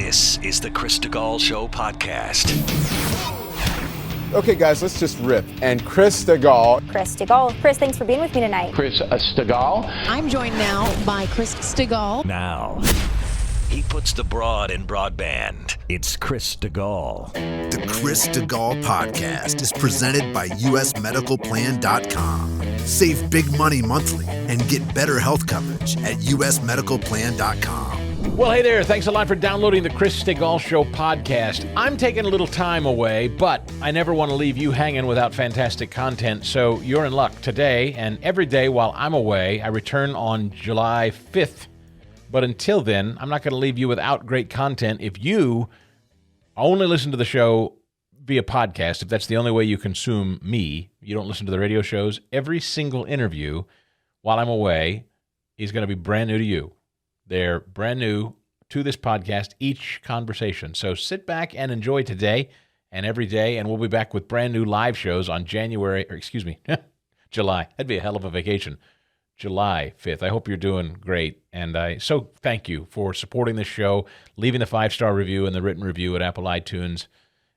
This is the Chris DeGaulle Show podcast. Okay, guys, let's just rip. And Chris DeGaulle. Chris DeGaulle. Chris, thanks for being with me tonight. Chris DeGaulle. I'm joined now by Chris DeGaulle. Now, he puts the broad in broadband. It's Chris DeGaulle. The Chris DeGaulle podcast is presented by USMedicalPlan.com. Save big money monthly and get better health coverage at USMedicalPlan.com. Well, hey there. Thanks a lot for downloading the Chris DeGaulle Show podcast. I'm taking a little time away, but I never want to leave you hanging without fantastic content, so you're in luck. Today and every day while I'm away, I return on July 5th. But until then, I'm not going to leave you without great content. If you only listen to the show via podcast, if that's the only way you consume me, you don't listen to the radio shows, every single interview while I'm away is going to be brand new to you. They're brand new to this podcast, each conversation. So sit back and enjoy today and every day, and we'll be back with brand new live shows on July. That'd be a hell of a vacation. July 5th. I hope you're doing great, and I so thank you for supporting this show, leaving the 5-star review and the written review at Apple iTunes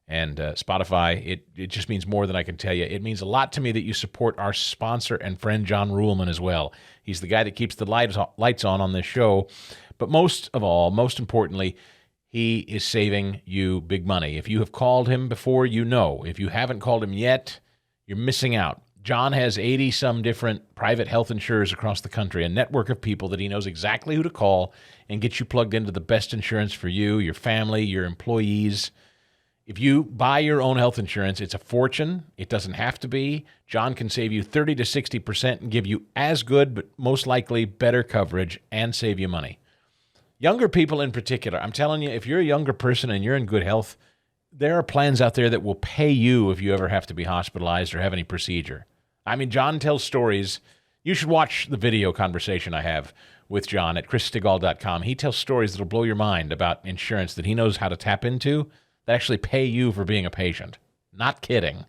and Spotify. It just means more than I can tell you. It means a lot to me that you support our sponsor and friend John Ruhlman as well. He's the guy that keeps the lights on this show, but most of all, most importantly, he is saving you big money. If you have called him before, you know. If you haven't called him yet, you're missing out. John has 80-some different private health insurers across the country, a network of people that he knows exactly who to call and get you plugged into the best insurance for you, your family, your employees. If you buy your own health insurance, it's a fortune. It doesn't have to be. John can save you 30 to 60% and give you as good, but most likely better coverage and save you money. Younger people in particular, I'm telling you, if you're a younger person and you're in good health, there are plans out there that will pay you if you ever have to be hospitalized or have any procedure. I mean, John tells stories. You should watch the video conversation I have with John at chrisdegaule.com. He tells stories that will blow your mind about insurance that he knows how to tap into that actually pay you for being a patient. Not kidding.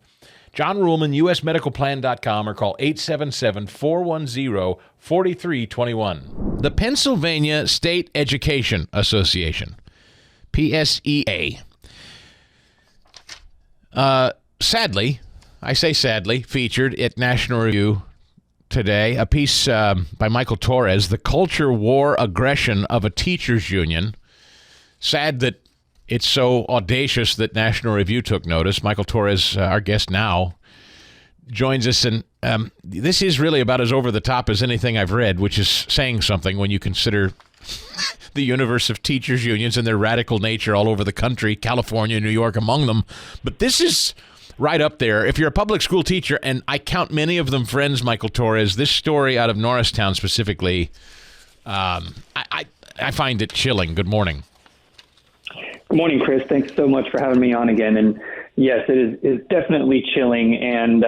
John Ruhlman, USMedicalPlan.com, or call 877-410-4321. The Pennsylvania State Education Association, PSEA. Sadly, I say sadly, featured at National Review today, a piece by Michael Torres, The Culture War Aggression of a Teachers Union. Sad that it's so audacious that National Review took notice. Michael Torres, our guest now, joins us, and this is really about as over the top as anything I've read, which is saying something when you consider the universe of teachers unions and their radical nature all over the country, California, New York among them. But this is right up there. If you're a public school teacher, and I count many of them friends, Michael Torres, this story out of Norristown specifically, I find it chilling. Good morning. Good morning, Chris. Thanks so much for having me on again. And yes, it is definitely chilling. And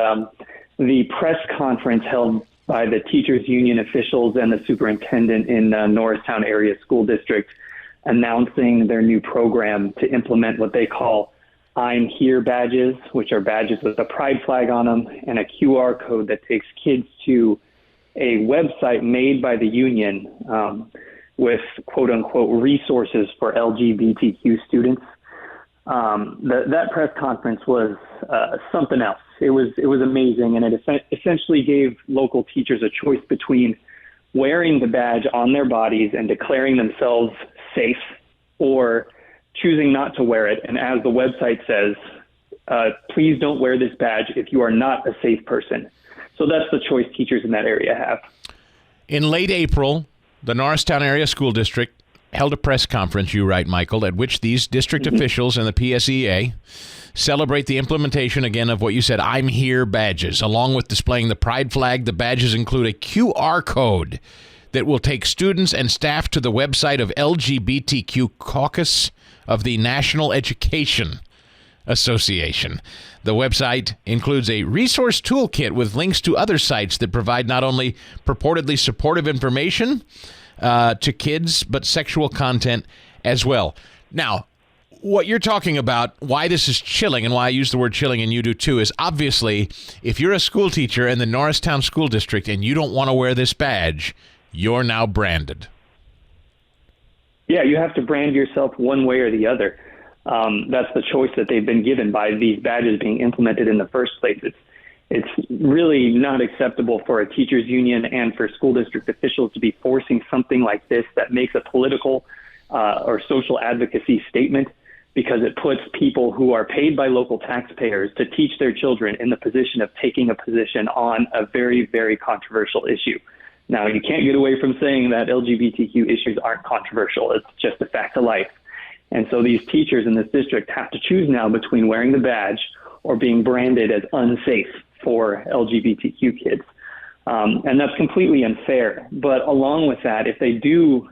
the press conference held by the teachers union officials and the superintendent in Norristown area school district announcing their new program to implement what they call I'm Here badges, which are badges with a pride flag on them and a QR code that takes kids to a website made by the union with quote unquote resources for LGBTQ students. That press conference was something else. It was amazing, and it essentially gave local teachers a choice between wearing the badge on their bodies and declaring themselves safe, or choosing not to wear it. And as the website says, please don't wear this badge if you are not a safe person. So that's the choice teachers in that area have. In late April, the Norristown Area School District held a press conference, you write, Michael, at which these district officials and the PSEA celebrate the implementation, again, of what you said, I'm Here badges. Along with displaying the pride flag, the badges include a QR code that will take students and staff to the website of LGBTQ Caucus of the National Education Association. The website includes a resource toolkit with links to other sites that provide not only purportedly supportive information to kids, but sexual content as well. Now, what you're talking about, why this is chilling, and why I use the word chilling and you do too, is obviously if you're a school teacher in the Norristown School District and you don't want to wear this badge, you're now branded. Yeah, you have to brand yourself one way or the other. That's the choice that they've been given by these badges being implemented in the first place. It's really not acceptable for a teachers union and for school district officials to be forcing something like this that makes a political or social advocacy statement, because it puts people who are paid by local taxpayers to teach their children in the position of taking a position on a very, very controversial issue. Now, you can't get away from saying that LGBTQ issues aren't controversial. It's just a fact of life. And so these teachers in this district have to choose now between wearing the badge or being branded as unsafe for LGBTQ kids. And that's completely unfair. But along with that, if they do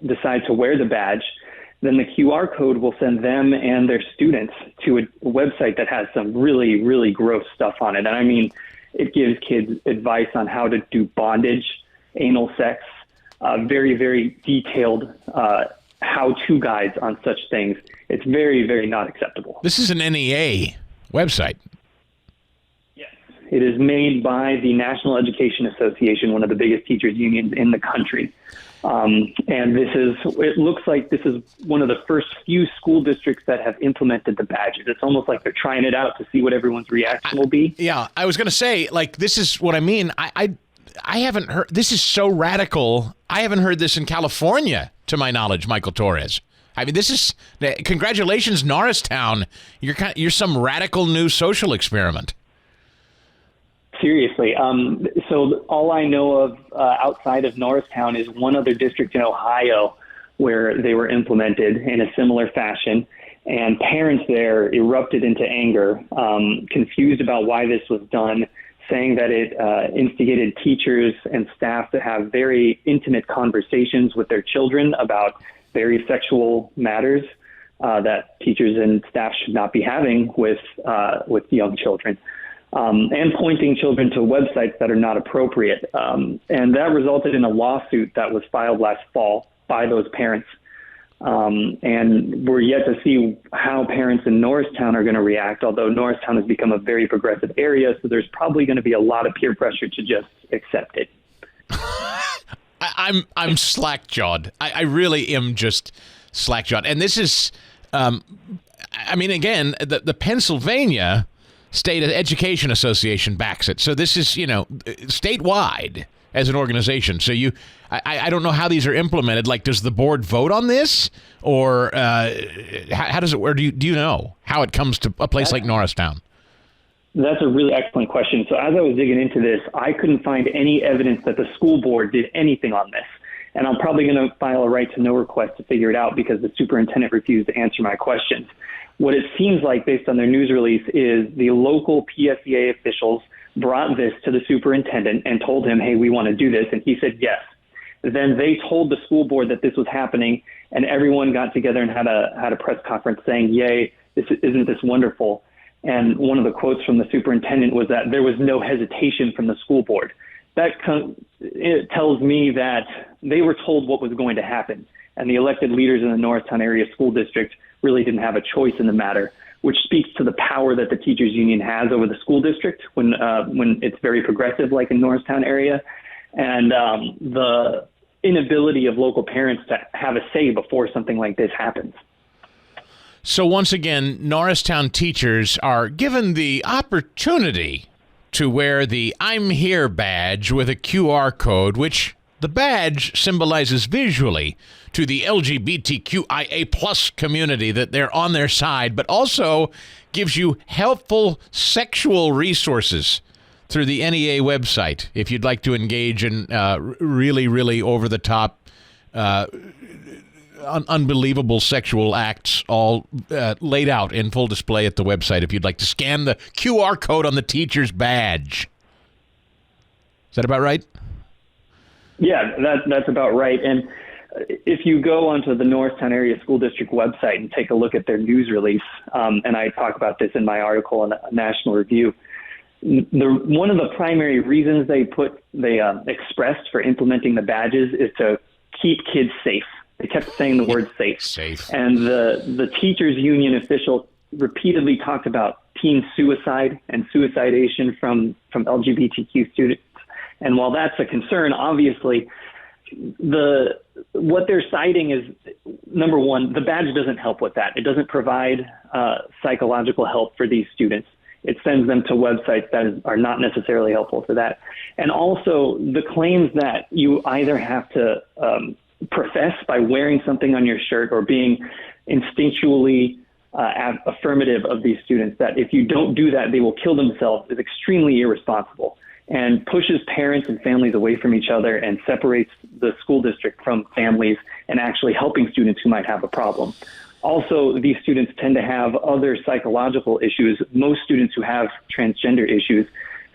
decide to wear the badge, then the QR code will send them and their students to a website that has some really, really gross stuff on it. And I mean, it gives kids advice on how to do bondage, anal sex, very, very detailed how-to guides on such things. It's very, very not acceptable. This is an NEA website. Yes. It is made by the National Education Association, one of the biggest teachers unions in the country. And it looks like this is one of the first few school districts that have implemented the badges. It's almost like they're trying it out to see what everyone's reaction will be. Yeah, I was going to say, like, this is what I mean. I haven't heard, this is so radical. I haven't heard this in California, to my knowledge, Michael Torres. I mean, this is, congratulations, Norristown. You're some radical new social experiment. Seriously. So all I know of outside of Norristown is one other district in Ohio where they were implemented in a similar fashion. And parents there erupted into anger, confused about why this was done, saying that it instigated teachers and staff to have very intimate conversations with their children about very sexual matters that teachers and staff should not be having with young children. And pointing children to websites that are not appropriate. And that resulted in a lawsuit that was filed last fall by those parents. And we're yet to see how parents in Norristown are going to react, although Norristown has become a very progressive area, so there's probably going to be a lot of peer pressure to just accept it. I'm slack-jawed. I really am just slack-jawed. And this is, I mean, again, the Pennsylvania State Education Association backs it. So this is, statewide as an organization. So I don't know how these are implemented. Like, does the board vote on this, or how does it? Or do you know how it comes to a place like Norristown? That's a really excellent question. So as I was digging into this, I couldn't find any evidence that the school board did anything on this. And I'm probably going to file a right to know request to figure it out because the superintendent refused to answer my questions. What it seems like, based on their news release, is the local PSEA officials brought this to the superintendent and told him, hey, we want to do this. And he said yes. Then they told the school board that this was happening, and everyone got together and had a press conference saying, yay, isn't this wonderful? And one of the quotes from the superintendent was that there was no hesitation from the school board. It tells me that they were told what was going to happen, and the elected leaders in the Norristown area school district really didn't have a choice in the matter, which speaks to the power that the teachers union has over the school district when it's very progressive, like in Norristown area, and the inability of local parents to have a say before something like this happens. So once again, Norristown teachers are given the opportunity to wear the I'm Here badge with a QR code, which the badge symbolizes visually to the LGBTQIA plus community that they're on their side, but also gives you helpful sexual resources through the NEA website if you'd like to engage in really, really over-the-top, unbelievable sexual acts all laid out in full display at the website if you'd like to scan the QR code on the teacher's badge. Is that about right? Yeah, that's about right. And if you go onto the Norristown Area School District website and take a look at their news release, and I talk about this in my article in National Review, one of the primary reasons they expressed for implementing the badges is to keep kids safe. They kept saying the word safe. Safe. And the teachers union official repeatedly talked about teen suicide and suicidation from LGBTQ students. And while that's a concern, obviously, what they're citing is, number one, the badge doesn't help with that. It doesn't provide psychological help for these students. It sends them to websites that are not necessarily helpful for that. And also the claims that you either have to profess by wearing something on your shirt or being instinctually affirmative of these students, that if you don't do that, they will kill themselves, is extremely irresponsible and pushes parents and families away from each other and separates the school district from families and actually helping students who might have a problem. Also, these students tend to have other psychological issues. Most students who have transgender issues,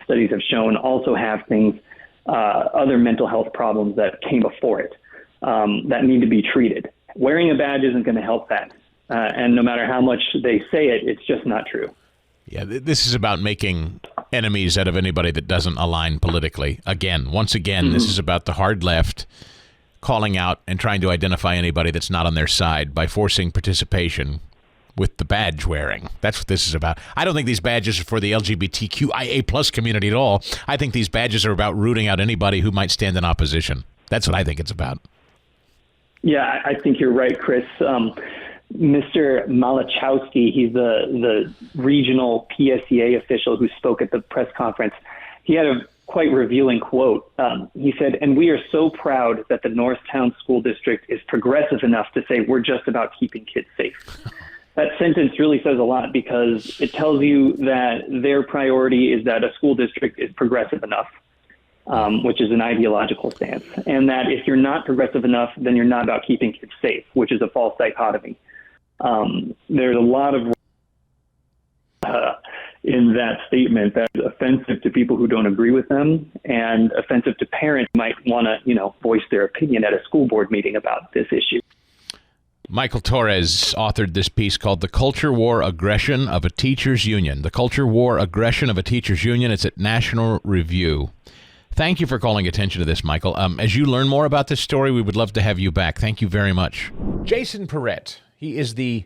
studies have shown, also have things, other mental health problems that came before it that need to be treated. Wearing a badge isn't going to help that. And no matter how much they say it, it's just not true. Yeah, this is about making enemies out of anybody that doesn't align politically. Once again, this is about the hard left calling out and trying to identify anybody that's not on their side by forcing participation with the badge wearing. That's what this is about. I don't think these badges are for the LGBTQIA plus community at all. I think these badges are about rooting out anybody who might stand in opposition. That's what I think it's about. Yeah, I think you're right, Chris. Mr. Malachowski, he's the regional PSEA official who spoke at the press conference. He had a quite revealing quote. He said, "And we are so proud that the Northtown School District is progressive enough to say we're just about keeping kids safe." That sentence really says a lot because it tells you that their priority is that a school district is progressive enough, which is an ideological stance, and that if you're not progressive enough, then you're not about keeping kids safe, which is a false dichotomy. There's a lot of in that statement that's offensive to people who don't agree with them and offensive to parents who might want to, voice their opinion at a school board meeting about this issue. Michael Torres authored this piece called The Culture War Aggression of a Teachers Union. The Culture War Aggression of a Teachers Union. It's at National Review. Thank you for calling attention to this, Michael. As you learn more about this story, we would love to have you back. Thank you very much. Jason Perrett. He is the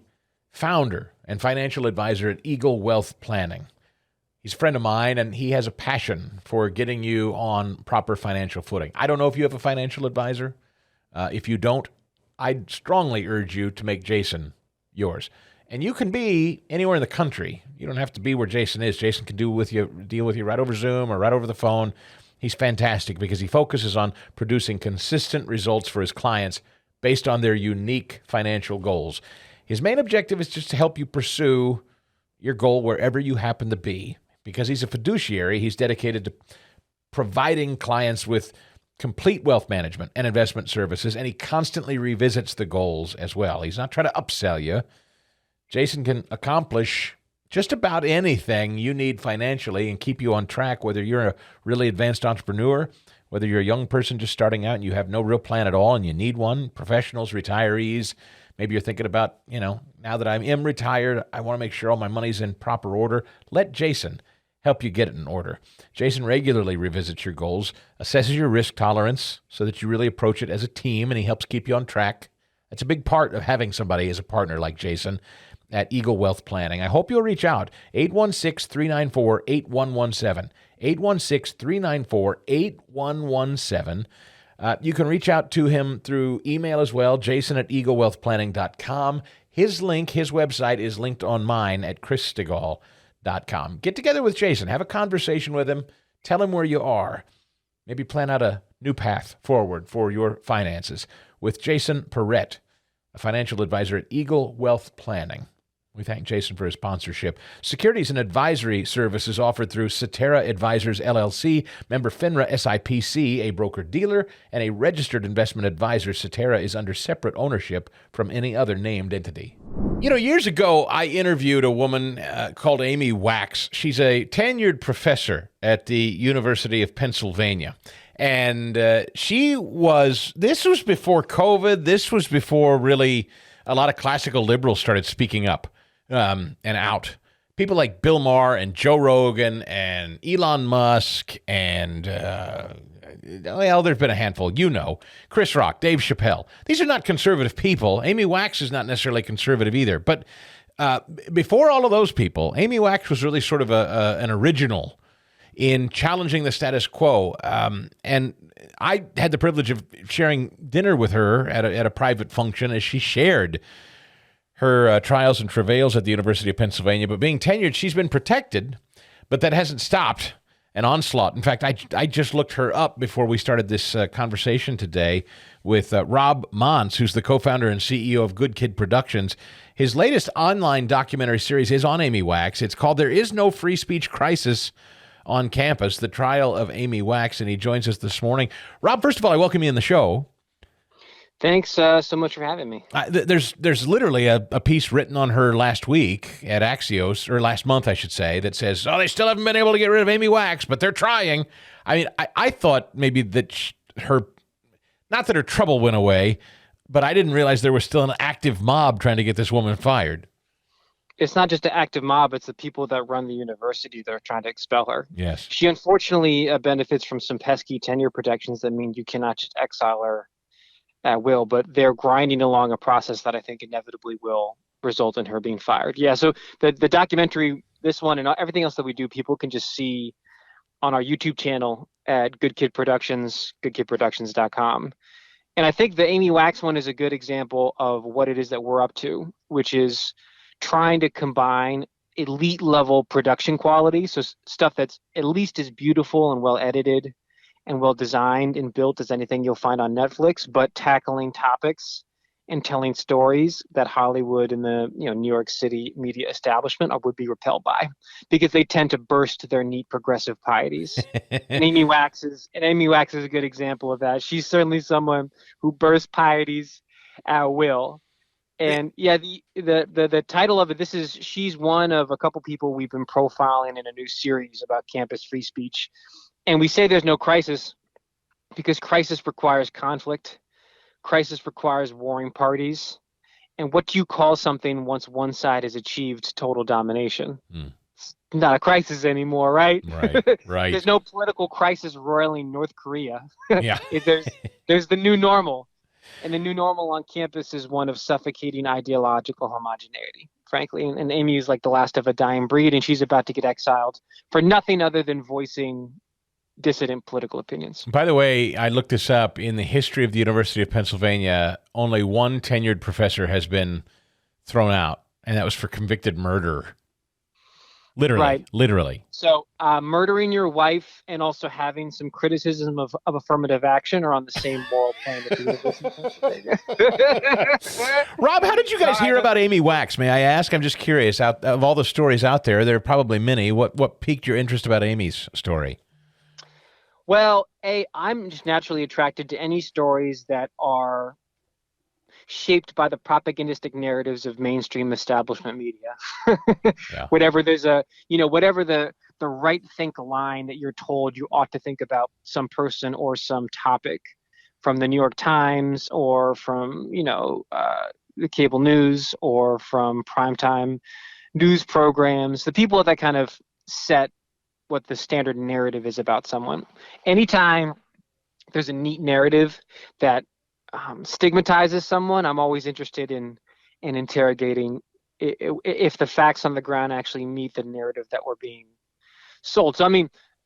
founder and financial advisor at Eagle Wealth Planning. He's a friend of mine, and he has a passion for getting you on proper financial footing. I don't know if you have a financial advisor. If you don't, I'd strongly urge you to make Jason yours. And you can be anywhere in the country. You don't have to be where Jason is. Jason can deal with you right over Zoom or right over the phone. He's fantastic because he focuses on producing consistent results for his clients based on their unique financial goals. His main objective is just to help you pursue your goal wherever you happen to be. Because he's a fiduciary, he's dedicated to providing clients with complete wealth management and investment services, and he constantly revisits the goals as well. He's not trying to upsell you. Jason can accomplish just about anything you need financially and keep you on track, whether you're a really advanced entrepreneur, whether you're a young person just starting out and you have no real plan at all and you need one, professionals, retirees. Maybe you're thinking about, now that I am retired, I want to make sure all my money's in proper order. Let Jason help you get it in order. Jason regularly revisits your goals, assesses your risk tolerance so that you really approach it as a team, and he helps keep you on track. That's a big part of having somebody as a partner like Jason at Eagle Wealth Planning. I hope you'll reach out. 816-394-8117. 816-394-8117. You can reach out to him through email as well, jason@eaglewealthplanning.com. His website is linked on mine at chrisstegall.com. Get together with Jason. Have a conversation with him. Tell him where you are. Maybe plan out a new path forward for your finances with Jason Perrett, a financial advisor at Eagle Wealth Planning. We thank Jason for his sponsorship. Securities and advisory services offered through Cetera Advisors, LLC, member FINRA SIPC, a broker-dealer, and a registered investment advisor. Cetera is under separate ownership from any other named entity. Years ago, I interviewed a woman called Amy Wax. She's a tenured professor at the University of Pennsylvania. And this was before COVID. This was before really a lot of classical liberals started speaking up and out. People like Bill Maher and Joe Rogan and Elon Musk and, there's been a handful. Chris Rock, Dave Chappelle. These are not conservative people. Amy Wax is not necessarily conservative either. But before all of those people, Amy Wax was really sort of an original in challenging the status quo. And I had the privilege of sharing dinner with her at a private function as she shared her trials and travails at the University of Pennsylvania. But being tenured, she's been protected, but that hasn't stopped an onslaught. In fact, I just looked her up before we started this conversation today with Rob Mons, who's the co-founder and CEO of Good Kid Productions. His latest online documentary series is on Amy Wax. It's called There Is No Free Speech Crisis on Campus, the trial of Amy Wax, and he joins us this morning. Rob, first of all, I welcome you in the show. Thanks so much for having me. There's literally a piece written on her last week at Axios, or last month, I should say, that says, oh, they still haven't been able to get rid of Amy Wax, but they're trying. I mean, I thought maybe that not that her trouble went away, but I didn't realize there was still an active mob trying to get this woman fired. It's not just an active mob, it's the people that run the university that are trying to expel her. Yes. She unfortunately benefits from some pesky tenure protections that mean you cannot just exile her at will, but they're grinding along a process that I think inevitably will result in her being fired. Yeah, so the documentary, this one and everything else that we do, people can just see on our YouTube channel at Good Kid Productions, goodkidproductions.com. And I think the Amy Wax one is a good example of what it is that we're up to, which is trying to combine elite level production quality, so stuff that's at least as beautiful and well edited and well designed and built as anything you'll find on Netflix, but tackling topics and telling stories that Hollywood and the New York City media establishment would be repelled by, because they tend to burst their neat progressive pieties. and Amy Wax is a good example of that. She's certainly someone who bursts pieties at will. And yeah, the title of it, she's one of a couple people we've been profiling in a new series about campus free speech. And we say there's no crisis because crisis requires conflict. Crisis requires warring parties. And what do you call something once one side has achieved total domination? It's not a crisis anymore, right? Right. There's no political crisis roiling North Korea. Yeah. There's the new normal. And the new normal on campus is one of suffocating ideological homogeneity, frankly. And Amy is like the last of a dying breed, and she's about to get exiled for nothing other than voicing dissident political opinions. By the way, I looked this up. In the history of the University of Pennsylvania, only one tenured professor has been thrown out, and that was for convicted murder. Literally. So murdering your wife and also having some criticism of affirmative action are on the same moral plane at the University of Pennsylvania. Rob, how did you guys hear about Amy Wax? May I ask? I'm just curious. Out of all the stories out there are probably many. What piqued your interest about Amy's story? Well, I'm just naturally attracted to any stories that are shaped by the propagandistic narratives of mainstream establishment media. Yeah. Whatever the right think line that you're told you ought to think about some person or some topic from the New York Times or from, the cable news or from primetime news programs, the people that kind of set what the standard narrative is about someone. Anytime there's a neat narrative that stigmatizes someone, I'm always interested in interrogating if the facts on the ground actually meet the narrative that we're being sold. So,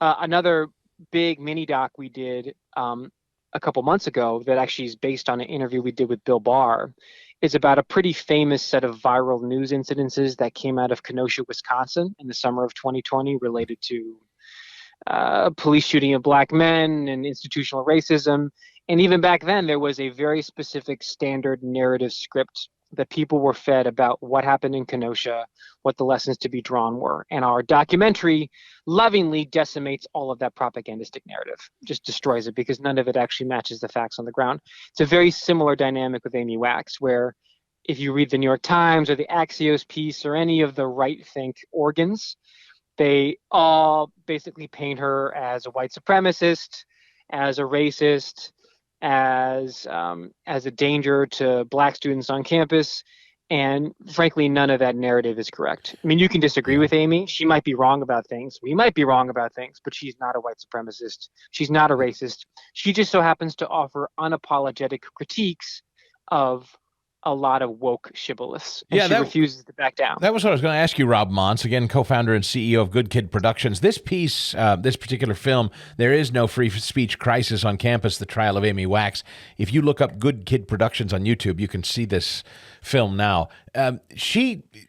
another big mini doc we did a couple months ago that actually is based on an interview we did with Bill Barr is about a pretty famous set of viral news incidences that came out of Kenosha, Wisconsin in the summer of 2020 related to police shooting of black men and institutional racism. And even back then, there was a very specific standard narrative script that people were fed about what happened in Kenosha, what the lessons to be drawn were. And our documentary lovingly decimates all of that propagandistic narrative, just destroys it because none of it actually matches the facts on the ground. It's a very similar dynamic with Amy Wax, where if you read the New York Times or the Axios piece or any of the right think organs, they all basically paint her as a white supremacist, as a racist, as a danger to black students on campus. And frankly, none of that narrative is correct. You can disagree with Amy. She might be wrong about things. We might be wrong about things, but she's not a white supremacist. She's not a racist. She just so happens to offer unapologetic critiques of a lot of woke shibboleths, and Yeah, she refuses to back down. That was what I was going to ask you, Rob Mons, again, co-founder and CEO of Good Kid Productions. This piece, this particular film, There Is No Free Speech Crisis on Campus, The Trial of Amy Wax. If you look up Good Kid Productions on YouTube, you can see this film now.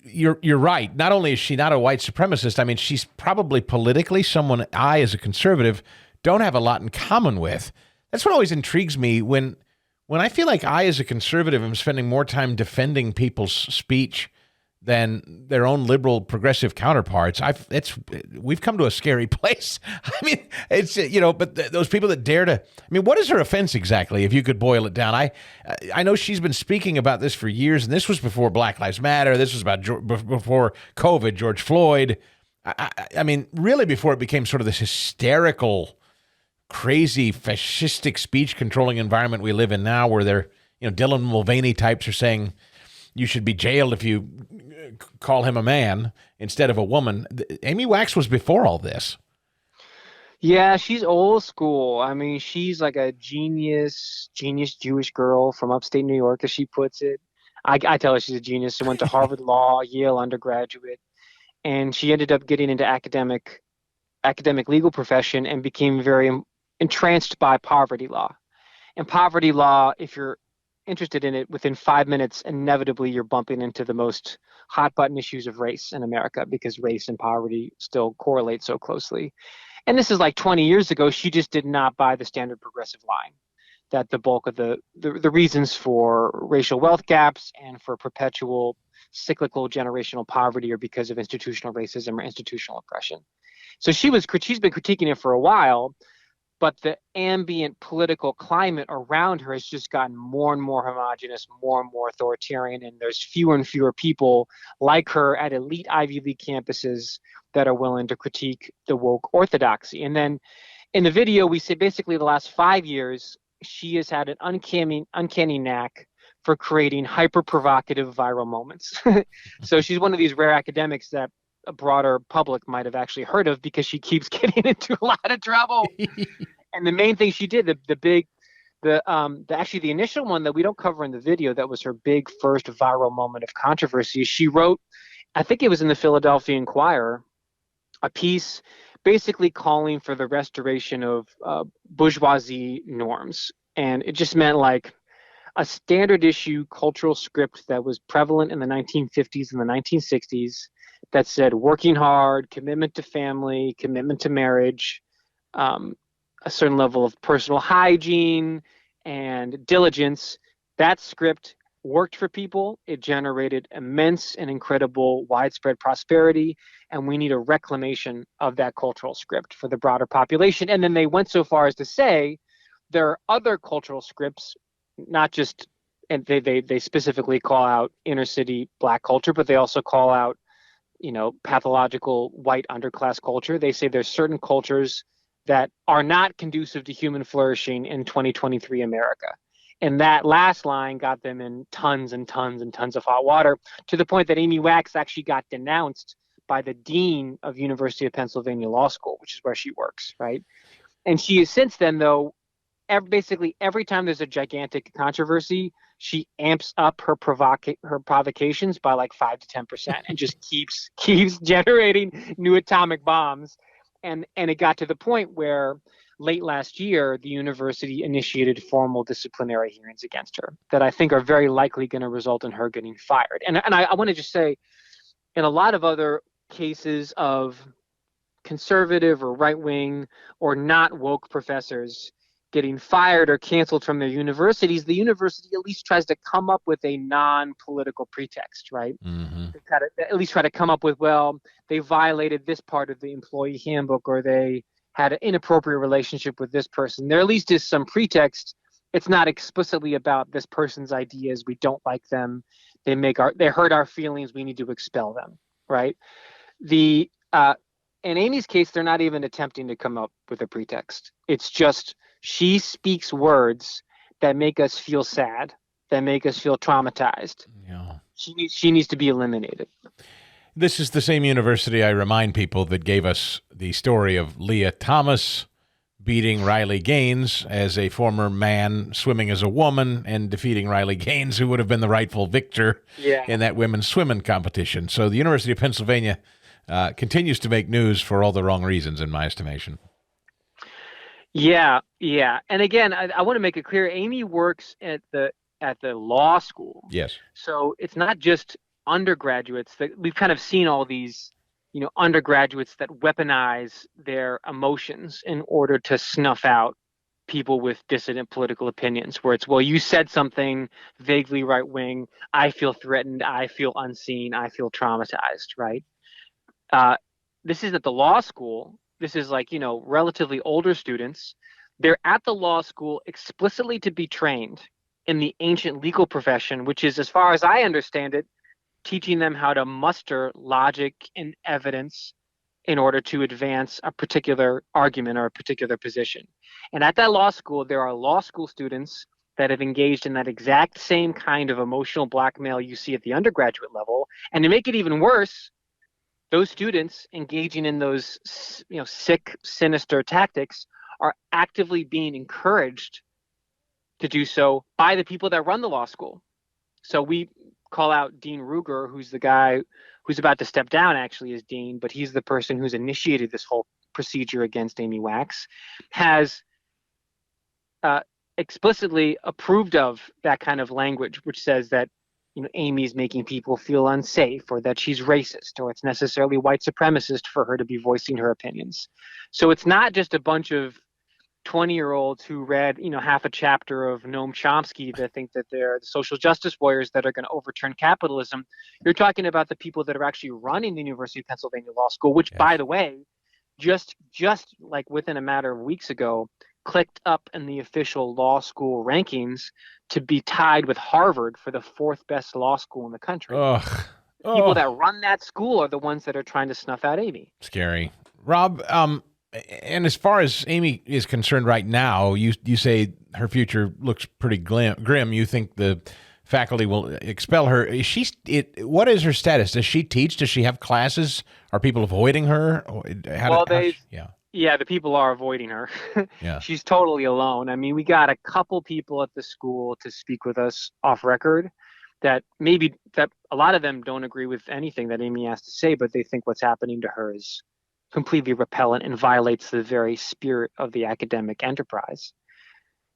You're right. Not only is she not a white supremacist, I mean, she's probably politically someone I, as a conservative, don't have a lot in common with. That's what always intrigues me when I feel like I, as a conservative, am spending more time defending people's speech than their own liberal progressive counterparts. We've come to a scary place. I mean, it's, but those people that dare to, I mean, what is her offense exactly, if you could boil it down? I know she's been speaking about this for years, and this was before Black Lives Matter. This was before COVID, George Floyd. I mean, really before it became sort of this hysterical, crazy fascistic speech controlling environment we live in now, where they're, Dylan Mulvaney types are saying you should be jailed if you call him a man instead of a woman. Amy Wax was before all this. Yeah, she's old school. I mean, she's like a genius Jewish girl from upstate New York, as she puts it. I tell her she's a genius. She went to Harvard Law, Yale undergraduate, and she ended up getting into academic legal profession and became very entranced by poverty law. And poverty law, if you're interested in it, within 5 minutes, inevitably you're bumping into the most hot button issues of race in America, because race and poverty still correlate so closely. And this is like 20 years ago. She just did not buy the standard progressive line that the bulk of the reasons for racial wealth gaps and for perpetual cyclical generational poverty are because of institutional racism or institutional oppression. So she's been critiquing it for a while, but the ambient political climate around her has just gotten more and more homogenous, more and more authoritarian, and there's fewer and fewer people like her at elite Ivy League campuses that are willing to critique the woke orthodoxy. And then in the video, we say basically the last 5 years, she has had an uncanny knack for creating hyper-provocative viral moments. So she's one of these rare academics that a broader public might have actually heard of, because she keeps getting into a lot of trouble. And the main thing she did, the initial one that we don't cover in the video, that was her big first viral moment of controversy. She wrote, I think it was in the Philadelphia Inquirer, a piece basically calling for the restoration of bourgeoisie norms. And it just meant like a standard issue cultural script that was prevalent in the 1950s and the 1960s, that said working hard, commitment to family, commitment to marriage, a certain level of personal hygiene and diligence. That script worked for people. It generated immense and incredible widespread prosperity, and we need a reclamation of that cultural script for the broader population. And then they went so far as to say there are other cultural scripts, not just, and they specifically call out inner city Black culture, but they also call out pathological white underclass culture. They say there's certain cultures that are not conducive to human flourishing in 2023 America. And that last line got them in tons and tons and tons of hot water, to the point that Amy Wax actually got denounced by the dean of University of Pennsylvania Law School, which is where she works, right? And she has since then, though, basically every time there's a gigantic controversy, she amps up her provocations by like 5 to 10%, and just keeps generating new atomic bombs. And it got to the point where late last year, the university initiated formal disciplinary hearings against her that I think are very likely going to result in her getting fired. And I want to just say, in a lot of other cases of conservative or right-wing or not woke professors getting fired or canceled from their universities, the university at least tries to come up with a non-political pretext, right? Mm-hmm. They at least try to come up with, well, they violated this part of the employee handbook, or they had an inappropriate relationship with this person. There at least is some pretext. It's not explicitly about this person's ideas. We don't like them. They hurt our feelings. We need to expel them, right? In Amy's case, they're not even attempting to come up with a pretext. It's just, she speaks words that make us feel sad, that make us feel traumatized. Yeah. She needs to be eliminated. This is the same university, I remind people, that gave us the story of Leah Thomas beating Riley Gaines as a former man swimming as a woman and defeating Riley Gaines, who would have been the rightful victor in that women's swimming competition. So the University of Pennsylvania continues to make news for all the wrong reasons, in my estimation. Yeah. And again, I want to make it clear, Amy works at the law school. Yes. So it's not just undergraduates. That we've kind of seen all these, undergraduates that weaponize their emotions in order to snuff out people with dissident political opinions, where it's, well, you said something vaguely right wing, I feel threatened, I feel unseen, I feel traumatized, right? This is at the law school. This is like, relatively older students. They're at the law school explicitly to be trained in the ancient legal profession, which is, as far as I understand it, teaching them how to muster logic and evidence in order to advance a particular argument or a particular position. And at that law school, there are law school students that have engaged in that exact same kind of emotional blackmail you see at the undergraduate level. And to make it even worse, those students engaging in those, sick, sinister tactics are actively being encouraged to do so by the people that run the law school. So we call out Dean Ruger, who's the guy who's about to step down actually as dean, but he's the person who's initiated this whole procedure against Amy Wax, has explicitly approved of that kind of language, which says that Amy's making people feel unsafe, or that she's racist, or it's necessarily white supremacist for her to be voicing her opinions. So it's not just a bunch of 20-year-olds who read, half a chapter of Noam Chomsky that think that they're the social justice warriors that are going to overturn capitalism. You're talking about the people that are actually running the University of Pennsylvania Law School, which, by the way, just like within a matter of weeks ago, clicked up in the official law school rankings to be tied with Harvard for the 4th best law school in the country. People that run that school are the ones that are trying to snuff out Amy. Scary. Rob, and as far as Amy is concerned right now, you say her future looks pretty grim. You think the faculty will expel her. What is her status? Does she teach? Does she have classes? Are people avoiding her? Yeah, the people are avoiding her. Yeah. She's totally alone. I mean, we got a couple people at the school to speak with us off record that a lot of them don't agree with anything that Amy has to say, but they think what's happening to her is completely repellent and violates the very spirit of the academic enterprise.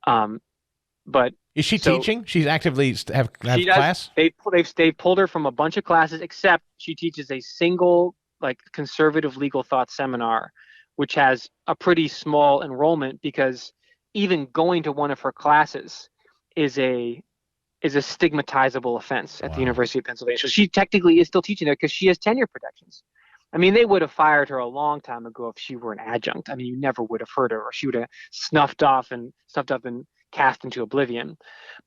But is she teaching? She's actively have class? They've pulled her from a bunch of classes, except she teaches a single conservative legal thought seminar, which has a pretty small enrollment because even going to one of her classes is a stigmatizable offense at the University of Pennsylvania. So she technically is still teaching there because she has tenure protections. I mean, they would have fired her a long time ago if she were an adjunct. I mean, you never would have heard her, or she would have snuffed up and cast into oblivion.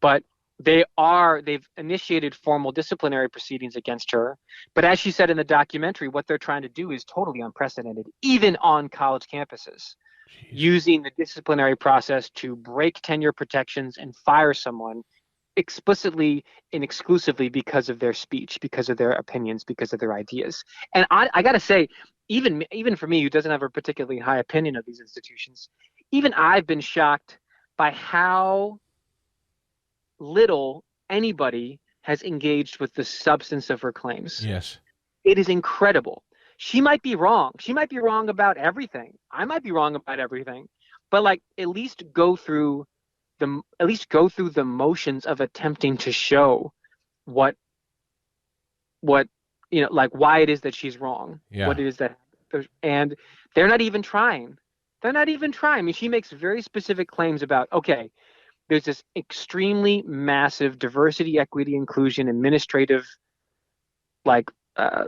But they've initiated formal disciplinary proceedings against her. But as she said in the documentary, what they're trying to do is totally unprecedented, even on college campuses, using the disciplinary process to break tenure protections and fire someone explicitly and exclusively because of their speech, because of their opinions, because of their ideas. And I got to say, even for me, who doesn't have a particularly high opinion of these institutions, even I've been shocked by how little anybody has engaged with the substance of her claims. Yes. It is incredible. She might be wrong. She might be wrong about everything. I might be wrong about everything. But at least go through the motions of attempting to show what why it is that she's wrong. Yeah. What it is that, and they're not even trying. I mean, she makes very specific claims about, okay, there's this extremely massive diversity, equity, inclusion, administrative,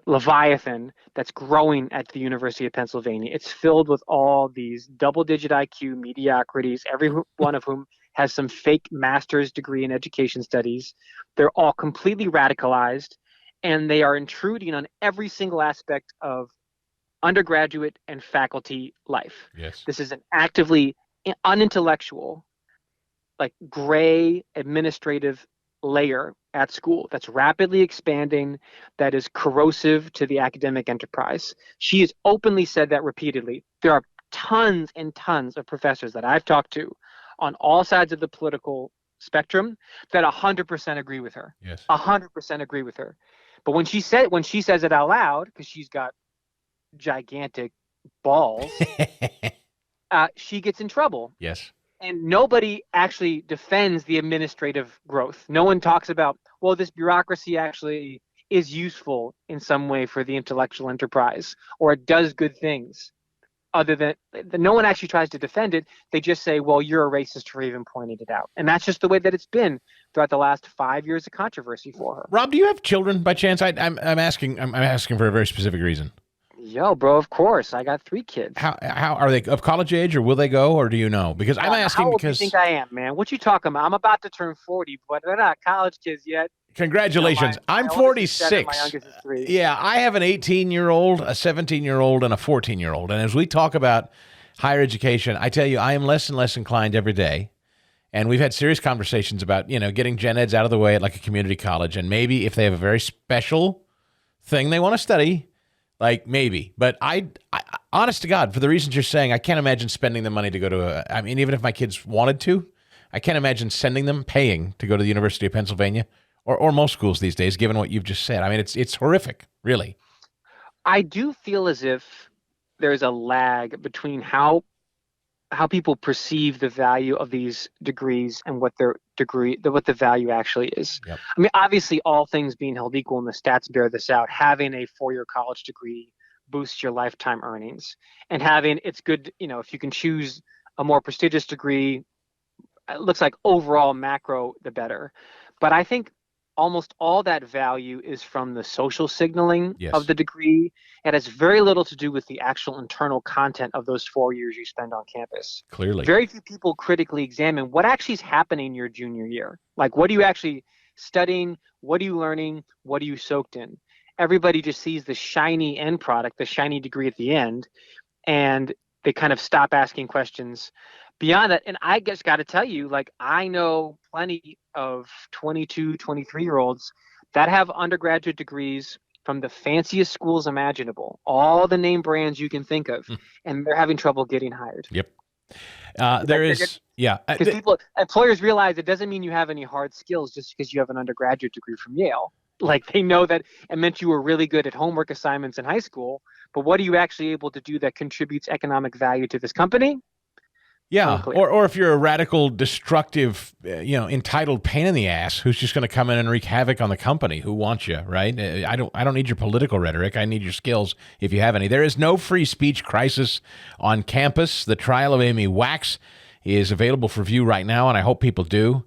Leviathan that's growing at the University of Pennsylvania. It's filled with all these double-digit IQ mediocrities, every one of whom has some fake master's degree in education studies. They're all completely radicalized, and they are intruding on every single aspect of undergraduate and faculty life. Yes. This is an actively unintellectual, gray administrative layer at school that's rapidly expanding, that is corrosive to the academic enterprise. She has openly said that repeatedly. There are tons and tons of professors that I've talked to on all sides of the political spectrum that 100% agree with her. Yes. 100% agree with her. But when she says it out loud, because she's got gigantic balls, she gets in trouble. Yes. And nobody actually defends the administrative growth. No one talks about, well, this bureaucracy actually is useful in some way for the intellectual enterprise, or it does good things. Other than no one actually tries to defend it. They just say, well, you're a racist for even pointing it out. And that's just the way that it's been throughout the last 5 years of controversy for her. Rob, do you have children by chance? I'm asking for a very specific reason. Yo, bro, of course. I got 3 kids. How are they of college age, or will they go, or do you know? Because I'm asking how old because do you think I am, man? What you talking about? I'm about to turn 40, but they're not college kids yet. Congratulations. My I'm oldest is 7, 46. my youngest is 3. Yeah, I have an 18-year-old, a 17-year-old, and a 14-year-old. And as we talk about higher education, I tell you, I am less and less inclined every day. And we've had serious conversations about, getting gen eds out of the way at like a community college. And maybe if they have a very special thing they want to study, like maybe. But I honest to God, for the reasons you're saying, I can't imagine spending the money to go to even if my kids wanted to, I can't imagine paying to go to the University of Pennsylvania or most schools these days, given what you've just said. I mean, it's horrific, really. I do feel as if there's a lag between how people perceive the value of these degrees and what what the value actually is. Yep. I mean, obviously, all things being held equal, and the stats bear this out, having a 4-year college degree boosts your lifetime earnings. And it's good, if you can choose a more prestigious degree, it looks like overall macro, the better. But I think almost all that value is from the social signaling of the degree. It has very little to do with the actual internal content of those 4 years you spend on campus. Clearly. Very few people critically examine what actually is happening your junior year. Like, what are you actually studying? What are you learning? What are you soaked in? Everybody just sees the shiny end product, the shiny degree at the end, and they kind of stop asking questions beyond that. And I just got to tell you, I know plenty of 22, 23-year-olds that have undergraduate degrees from the fanciest schools imaginable, all the name brands you can think of, and they're having trouble getting hired. Yep. Because employers realize it doesn't mean you have any hard skills just because you have an undergraduate degree from Yale. They know that it meant you were really good at homework assignments in high school, but what are you actually able to do that contributes economic value to this company? Yeah, or if you're a radical, destructive, entitled pain in the ass who's just going to come in and wreak havoc on the company, who wants you, right? I don't need your political rhetoric. I need your skills if you have any. There is no free speech crisis on campus. The Trial of Amy Wax is available for view right now, and I hope people do.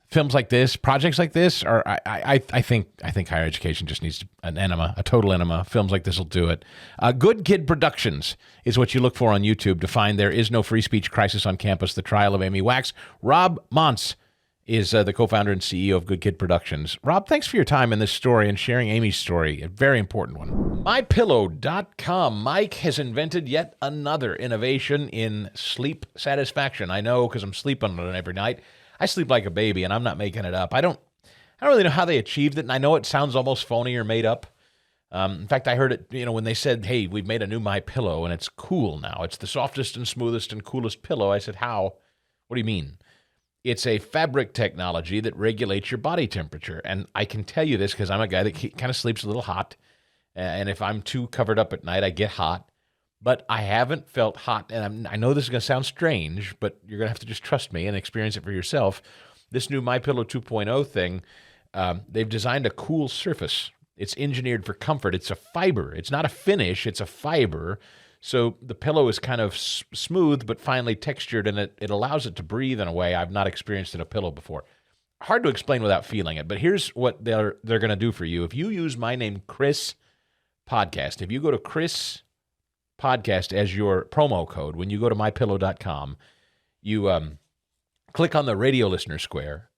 Films like this, projects like this, I think higher education just needs an enema, a total enema. Films like this will do it. Good Kid Productions is what you look for on YouTube to find There Is No Free Speech Crisis on Campus, The Trial of Amy Wax. Rob Montz is the co-founder and CEO of Good Kid Productions. Rob, thanks for your time in this story and sharing Amy's story, a very important one. MyPillow.com. Mike has invented yet another innovation in sleep satisfaction. I know because I'm sleeping on it every night. I sleep like a baby, and I'm not making it up. I don't really know how they achieved it, and I know it sounds almost phony or made up. In fact, I heard it, when they said, hey, we've made a new MyPillow, and it's cool now. It's the softest and smoothest and coolest pillow. I said, how? What do you mean? It's a fabric technology that regulates your body temperature, and I can tell you this because I'm a guy that kind of sleeps a little hot, and if I'm too covered up at night, I get hot. But I haven't felt hot, and I know this is going to sound strange, but you're going to have to just trust me and experience it for yourself. This new MyPillow 2.0 thing, they've designed a cool surface. It's engineered for comfort. It's a fiber. It's not a finish. It's a fiber. So the pillow is kind of smooth but finely textured, and it allows it to breathe in a way I've not experienced in a pillow before. Hard to explain without feeling it, but here's what they're going to do for you. If you use my name, Chris Podcast, if you go to Chris Podcast as your promo code when you go to mypillow.com, you click on the radio listener square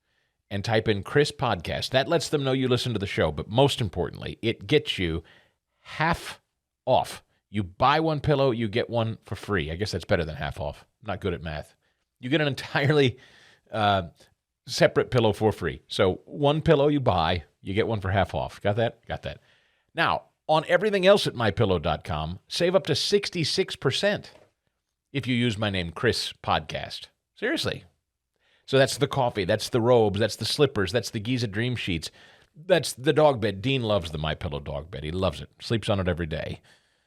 and type in Chris Podcast. That lets them know you listen to the show, but most importantly, it gets you half off. You buy one pillow, you get one for free. I guess that's better than half off. I'm not good at math. You get an entirely separate pillow for free. So one pillow you buy, you get one for half off. Got that? Got that. Now, on everything else at mypillow.com, save up to 66%. if you use my name, Chris Podcast. Seriously. So that's the coffee, that's the robes, that's the slippers, that's the Giza Dream Sheets, that's the dog bed. Dean loves the MyPillow dog bed. He loves it. Sleeps on it every day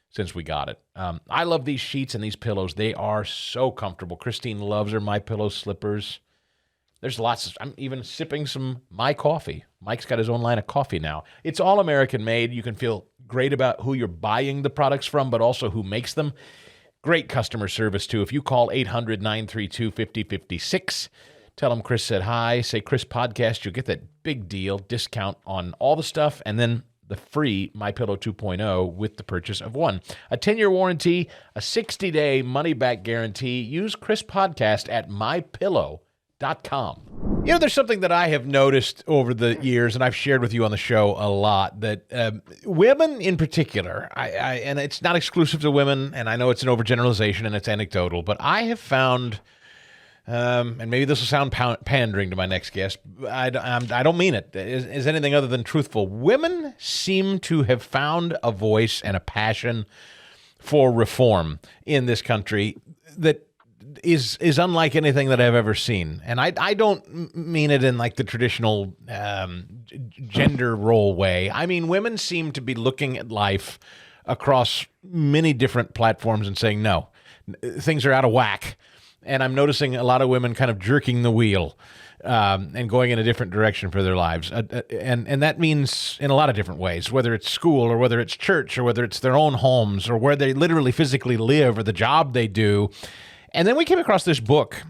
since we got it. I love these sheets and these pillows. They are so comfortable. Christine loves her MyPillow slippers. There's I'm even sipping some My Coffee. Mike's got his own line of coffee now. It's all American made. You can feel great about who you're buying the products from, but also who makes them. Great customer service, too. If you call 800-932-5056, tell them Chris said hi, say Chris Podcast, you'll get that big deal discount on all the stuff, and then the free MyPillow 2.0 with the purchase of one. A 10-year warranty, a 60-day money-back guarantee. Use Chris Podcast at mypillow.com. You know, there's something that I have noticed over the years, and I've shared with you on the show a lot, that women in particular, and it's not exclusive to women, and I know it's an overgeneralization and it's anecdotal, but I have found, and maybe this will sound pandering to my next guest, I don't mean it as anything other than truthful. Women seem to have found a voice and a passion for reform in this country that is unlike anything that I've ever seen. And I don't mean it in like the traditional gender role way. I mean, women seem to be looking at life across many different platforms and saying, no, things are out of whack. And I'm noticing a lot of women kind of jerking the wheel and going in a different direction for their lives. And that means in a lot of different ways, whether it's school or whether it's church or whether it's their own homes or where they literally physically live or the job they do. And then we came across this book,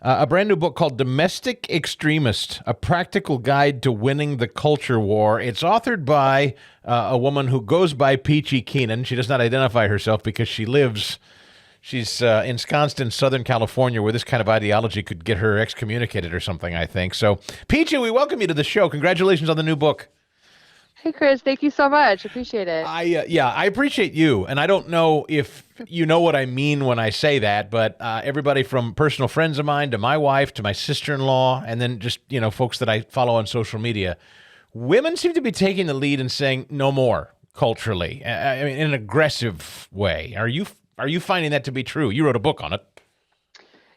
a brand new book called Domestic Extremist, A Practical Guide to Winning the Culture War. It's authored by a woman who goes by Peachy Keenan. She does not identify herself because she's ensconced in Southern California where this kind of ideology could get her excommunicated or something, I think. So, Peachy, we welcome you to the show. Congratulations on the new book. Hey, Chris, thank you so much. Appreciate it. I appreciate you. And I don't know if you know what I mean when I say that, but everybody from personal friends of mine to my wife to my sister-in-law, and then just, folks that I follow on social media, women seem to be taking the lead and saying no more culturally, I mean, in an aggressive way. Are you finding that to be true? You wrote a book on it.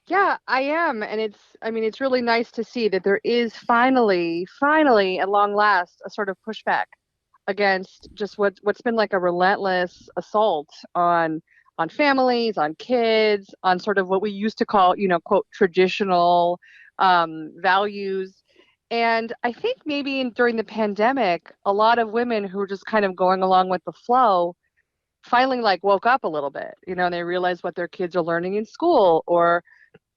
Yeah, I am. And it's really nice to see that there is finally, at long last, a sort of pushback against just what's been like a relentless assault on families, on kids, on sort of what we used to call, quote, traditional values. And I think maybe during the pandemic, a lot of women who were just kind of going along with the flow finally woke up a little bit, and they realized what their kids are learning in school, or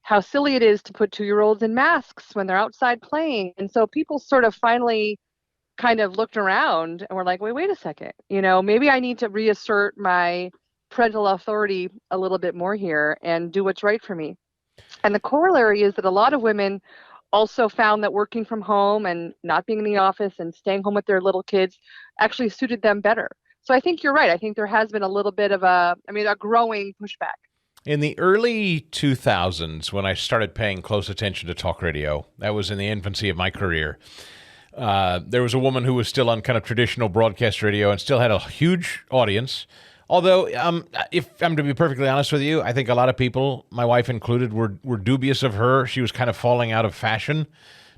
how silly it is to put 2-year-olds in masks when they're outside playing. And so people sort of finally kind of looked around and were like, wait a second, maybe I need to reassert my parental authority a little bit more here and do what's right for me. And the corollary is that a lot of women also found that working from home and not being in the office and staying home with their little kids actually suited them better. So I think you're right. I think there has been a little bit of a growing pushback. In the early 2000s, when I started paying close attention to talk radio, that was in the infancy of my career, there was a woman who was still on kind of traditional broadcast radio and still had a huge audience. Although, if I'm to be perfectly honest with you, I think a lot of people, my wife included, were dubious of her. She was kind of falling out of fashion.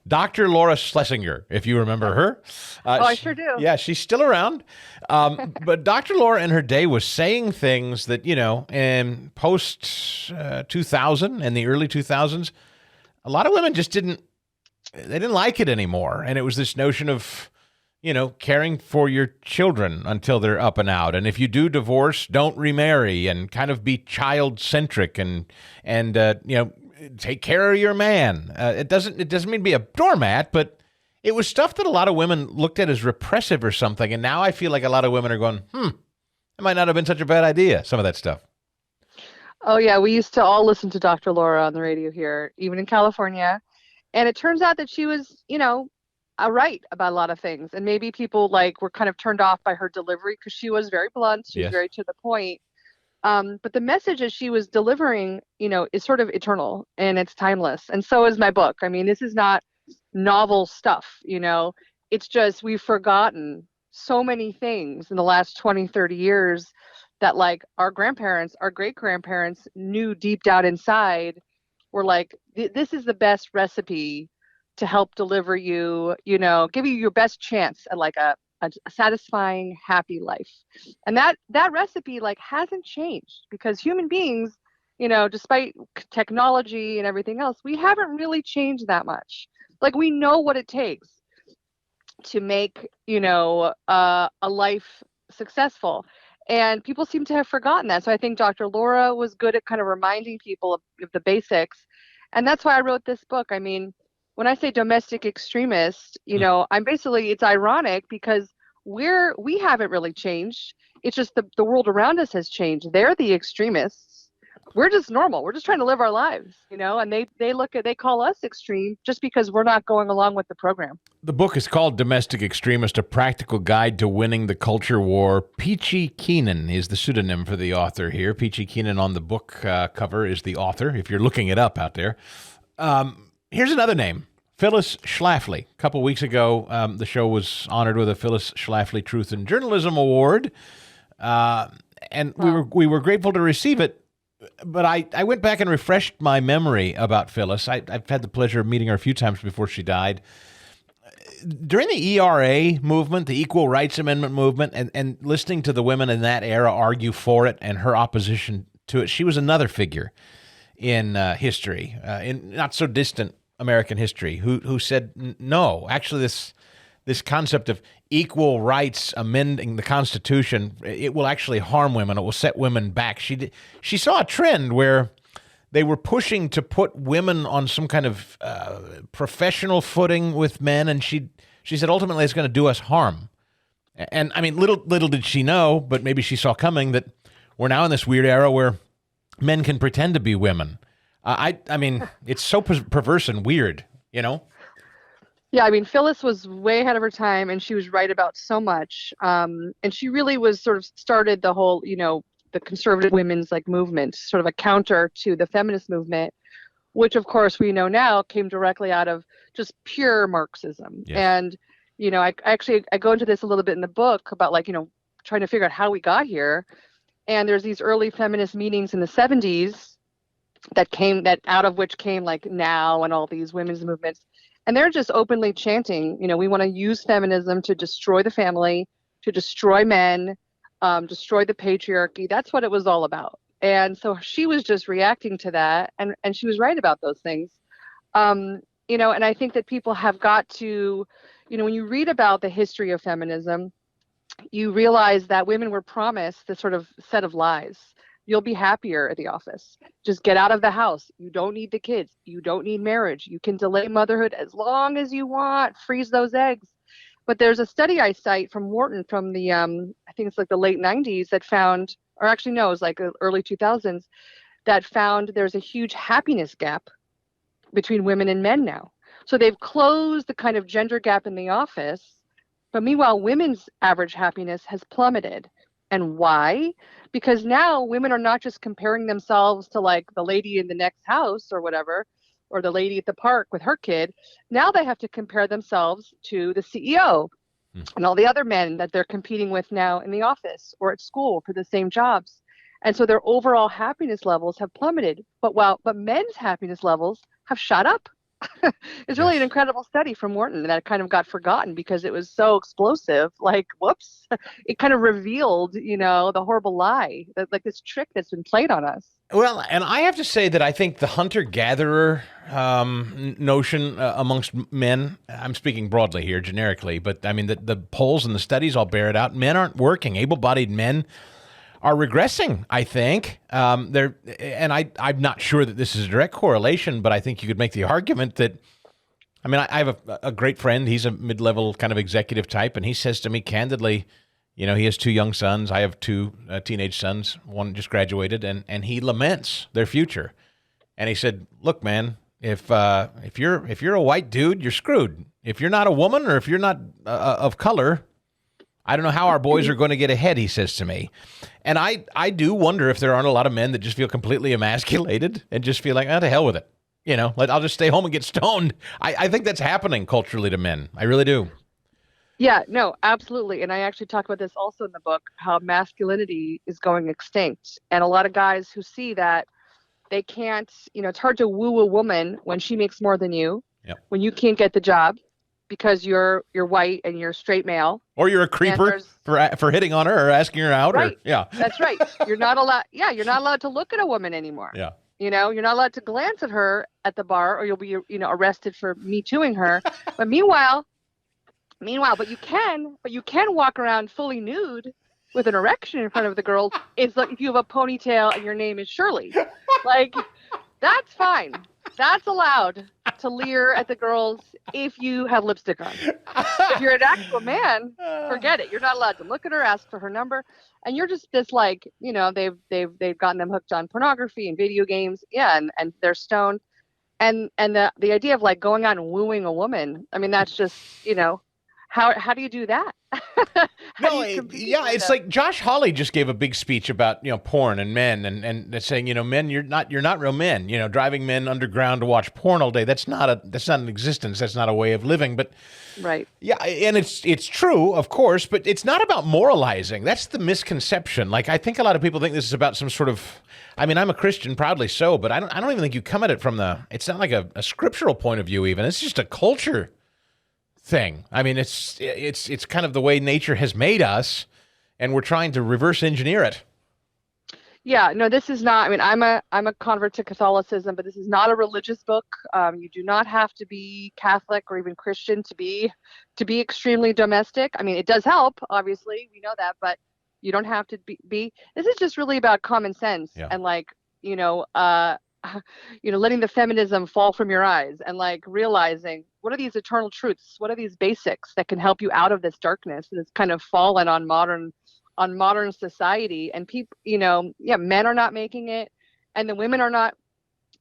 Dr. Laura Schlesinger, if you remember her. I sure do. Yeah, she's still around. But Dr. Laura in her day was saying things that, in post-2000 and the early 2000s, a lot of women just didn't like it anymore. And it was this notion of, caring for your children until they're up and out. And if you do divorce, don't remarry, and kind of be child-centric and take care of your man. It doesn't mean be a doormat, but it was stuff that a lot of women looked at as repressive or something. And now I feel like a lot of women are going, it might not have been such a bad idea, some of that stuff. Oh, yeah. We used to all listen to Dr. Laura on the radio here, even in California. And it turns out that she was, right about a lot of things. And maybe people were kind of turned off by her delivery because she was very blunt. She was very to the point. But the message that she was delivering, is sort of eternal and it's timeless. And so is my book. I mean, this is not novel stuff, It's just we've forgotten so many things in the last 20, 30 years that like our grandparents, our great grandparents knew deep down inside were like, this is the best recipe to help deliver you, give you your best chance at like a satisfying, happy life. And that recipe like hasn't changed because human beings, despite technology and everything else, we haven't really changed that much. Like we know what it takes to make, a life successful. And people seem to have forgotten that. So I think Dr. Laura was good at kind of reminding people of the basics. And that's why I wrote this book. I mean, when I say domestic extremist, it's ironic because we haven't really changed. It's just the world around us has changed. They're the extremists. We're just normal. We're just trying to live our lives, and they call us extreme just because we're not going along with the program. The book is called Domestic Extremist, A Practical Guide to Winning the Culture War. Peachy Keenan is the pseudonym for the author here. Peachy Keenan on the book cover is the author, if you're looking it up out there. Here's another name, Phyllis Schlafly. A couple weeks ago, the show was honored with a Phyllis Schlafly Truth in Journalism Award, and we were grateful to receive it. But I went back and refreshed my memory about Phyllis. I've had the pleasure of meeting her a few times before she died. During the ERA movement, the Equal Rights Amendment movement, and listening to the women in that era argue for it and her opposition to it, she was another figure in history, in not so distant American history, who said, no, actually this concept of equal rights amending the Constitution, it will actually harm women. It will set women back. She saw a trend where they were pushing to put women on some kind of professional footing with men, and she said ultimately it's going to do us harm. And I mean, little did she know, but maybe she saw coming, that we're now in this weird era where men can pretend to be women. I mean, it's so perverse and weird, Yeah, I mean, Phyllis was way ahead of her time, and she was right about so much. And she really was sort of started the whole, the conservative women's like movement, sort of a counter to the feminist movement, which of course we know now came directly out of just pure Marxism. Yes. And, I go into this a little bit in the book about like, trying to figure out how we got here. And there's these early feminist meetings in the 70s that out of which came like Now and all these women's movements. And they're just openly chanting, we want to use feminism to destroy the family, to destroy men, destroy the patriarchy. That's what it was all about. And so she was just reacting to that. And she was right about those things. And I think that people have got to, when you read about the history of feminism, you realize that women were promised this sort of set of lies. You'll be happier at the office. Just get out of the house. You don't need the kids. You don't need marriage. You can delay motherhood as long as you want. Freeze those eggs. But there's a study I cite from Wharton from the, I think it's like the late 90s that found, or actually no, it was like the early 2000s, that found there's a huge happiness gap between women and men now. So they've closed the kind of gender gap in the office, but meanwhile, women's average happiness has plummeted. And why? Because now women are not just comparing themselves to like the lady in the next house or whatever, or the lady at the park with her kid. Now they have to compare themselves to the CEO and all the other men that they're competing with now in the office or at school for the same jobs. And so their overall happiness levels have plummeted. But men's happiness levels have shot up. It's really an incredible study from Wharton that kind of got forgotten because it was so explosive. Like, whoops, it kind of revealed, the horrible lie, like this trick that's been played on us. Well, and I have to say that I think the hunter-gatherer notion amongst men, I'm speaking broadly here, generically, but I mean, the polls and the studies all bear it out. Men aren't working. Able-bodied men are regressing, I think. I'm not sure that this is a direct correlation, but I think you could make the argument that, I mean, I have a great friend. He's a mid-level kind of executive type, and he says to me candidly, he has 2 young sons. I have 2 teenage sons. One just graduated, and he laments their future. And he said, look, man, if you're a white dude, you're screwed. If you're not a woman or if you're not of color, I don't know how our boys are going to get ahead, he says to me. And I do wonder if there aren't a lot of men that just feel completely emasculated and just feel like, to hell with it. I'll just stay home and get stoned. I think that's happening culturally to men. I really do. Yeah, no, absolutely. And I actually talk about this also in the book, how masculinity is going extinct. And a lot of guys who see that they can't, it's hard to woo a woman when she makes more than you, Yep. when you can't get the job because you're white and you're straight male. Or you're a creeper for hitting on her or asking her out. Right. Or, yeah. That's right. You're not allowed to look at a woman anymore. Yeah. You're not allowed to glance at her at the bar or you'll be, arrested for me tooing her. But meanwhile, but you can walk around fully nude with an erection in front of the girls. It's like if you have a ponytail and your name is Shirley. Like, that's fine. That's allowed to leer at the girls if you have lipstick on. If you're an actual man, forget it. You're not allowed to look at her, ask for her number, and you're just this like, they've gotten them hooked on pornography and video games, and they're stoned, and the idea of like going out and wooing a woman. I mean, that's just how do you do that? It's like Josh Hawley just gave a big speech about porn and men and saying men you're not real men, driving men underground to watch porn all day. That's not an existence. That's not a way of living. But right, yeah, and it's true, of course, but it's not about moralizing. That's the misconception. Like I think a lot of people think this is about some sort of. I mean, I'm a Christian, proudly so, but I don't even think you come at it from it's not like a scriptural point of view. Even it's just a culture thing. I mean, it's kind of the way nature has made us, and we're trying to reverse engineer it. Yeah, no, this is not. I mean, I'm a convert to Catholicism, but this is not a religious book. You do not have to be Catholic or even Christian to be extremely domestic. I mean, it does help, obviously, we know that, but you don't have to be. This is just really about common sense and like letting the feminism fall from your eyes and like realizing what are these eternal truths? What are these basics that can help you out of this darkness that's kind of fallen on modern society? And people, men are not making it, and the women are not.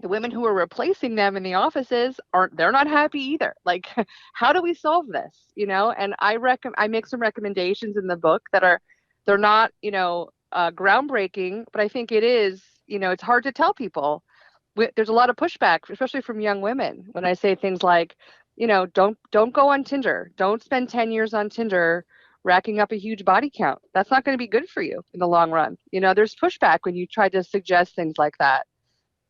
The women who are replacing them in the offices they're not happy either. Like, how do we solve this? And I make some recommendations in the book they're not groundbreaking, but I think it is. It's hard to tell people. There's a lot of pushback, especially from young women, when I say things like, don't go on Tinder. Don't spend 10 years on Tinder racking up a huge body count. That's not going to be good for you in the long run. There's pushback when you try to suggest things like that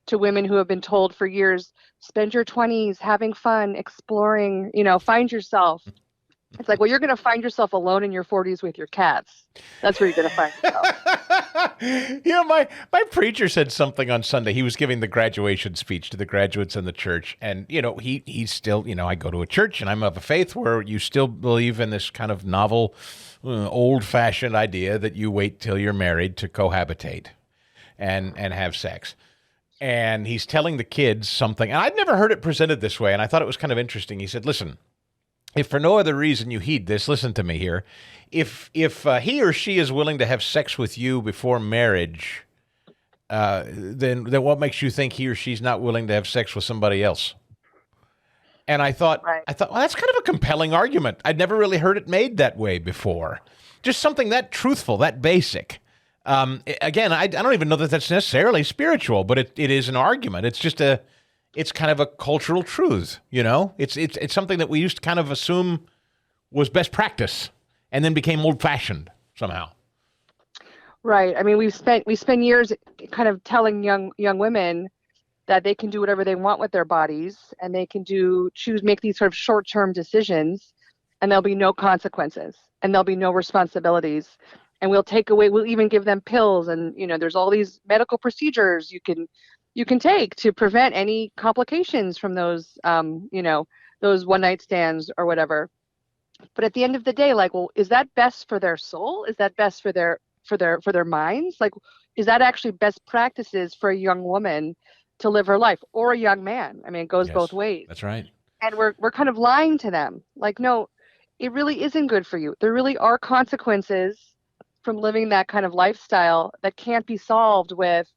to women who have been told for years, spend your 20s having fun, exploring, find yourself. It's like, well, you're going to find yourself alone in your 40s with your cats. That's where you're going to find yourself. My preacher said something on Sunday. He was giving the graduation speech to the graduates in the church. And, he's still, I go to a church and I'm of a faith where you still believe in this kind of novel, old-fashioned idea that you wait till you're married to cohabitate and have sex. And he's telling the kids something. And I'd never heard it presented this way. And I thought it was kind of interesting. He said, listen, if for no other reason you heed this, listen to me here. If he or she is willing to have sex with you before marriage, then what makes you think he or she's not willing to have sex with somebody else? And I thought, well, that's kind of a compelling argument. I'd never really heard it made that way before. Just something that truthful, that basic. Again, I don't even know that that's necessarily spiritual, but it is an argument. It's just it's kind of a cultural truth, It's something that we used to kind of assume was best practice, and then became old-fashioned somehow. Right. I mean, we spend years kind of telling young women that they can do whatever they want with their bodies, and they can make these sort of short-term decisions, and there'll be no consequences, and there'll be no responsibilities, and we'll even give them pills, and there's all these medical procedures you can take to prevent any complications from those those one-night stands or whatever. But at the end of the day, like, well, is that best for their soul? Is that best for their minds? Like, is that actually best practices for a young woman to live her life, or a young man? I mean, it goes both ways. That's right. And we're kind of lying to them. Like, no, it really isn't good for you. There really are consequences from living that kind of lifestyle that can't be solved with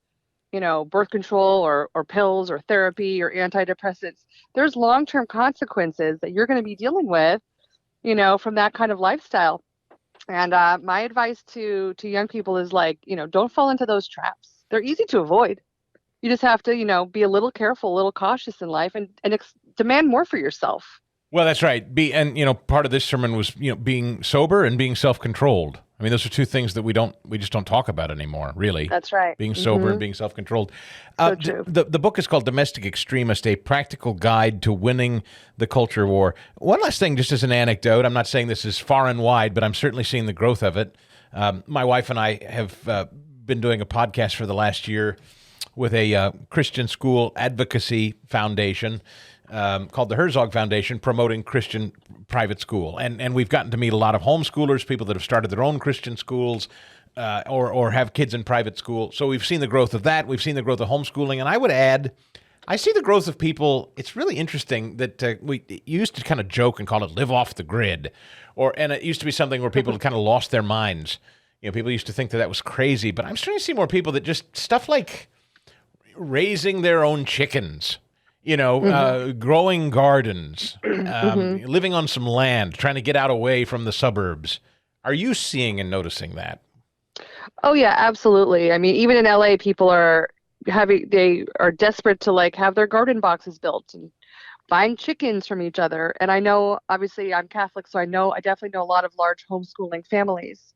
birth control or pills or therapy or antidepressants. There's long-term consequences that you're going to be dealing with, from that kind of lifestyle. And my advice to young people is like, don't fall into those traps. They're easy to avoid. You just have to, be a little careful, a little cautious in life, and demand more for yourself. Well, that's right. And part of this sermon was being sober and being self-controlled. I mean, those are two things that we just don't talk about anymore, really. That's right. Being sober and being self-controlled. So true. The book is called Domestic Extremist, A Practical Guide to Winning the Culture War. One last thing, just as an anecdote, I'm not saying this is far and wide, but I'm certainly seeing the growth of it. My wife and I have been doing a podcast for the last year with a Christian school advocacy foundation called the Herzog Foundation, promoting Christian private school. And we've gotten to meet a lot of homeschoolers, people that have started their own Christian schools or have kids in private school. So we've seen the growth of that. We've seen the growth of homeschooling. And I would add, I see the growth of people. It's really interesting that we used to kind of joke and call it live off the grid. And it used to be something where people kind of lost their minds. People used to think that was crazy. But I'm starting to see more people that just stuff like raising their own chickens, growing gardens, living on some land, trying to get out away from the suburbs. Are you seeing and noticing that? Oh yeah, absolutely. I mean, even in LA, people they are desperate to have their garden boxes built and buying chickens from each other. And I know, obviously I'm Catholic, so I definitely know a lot of large homeschooling families.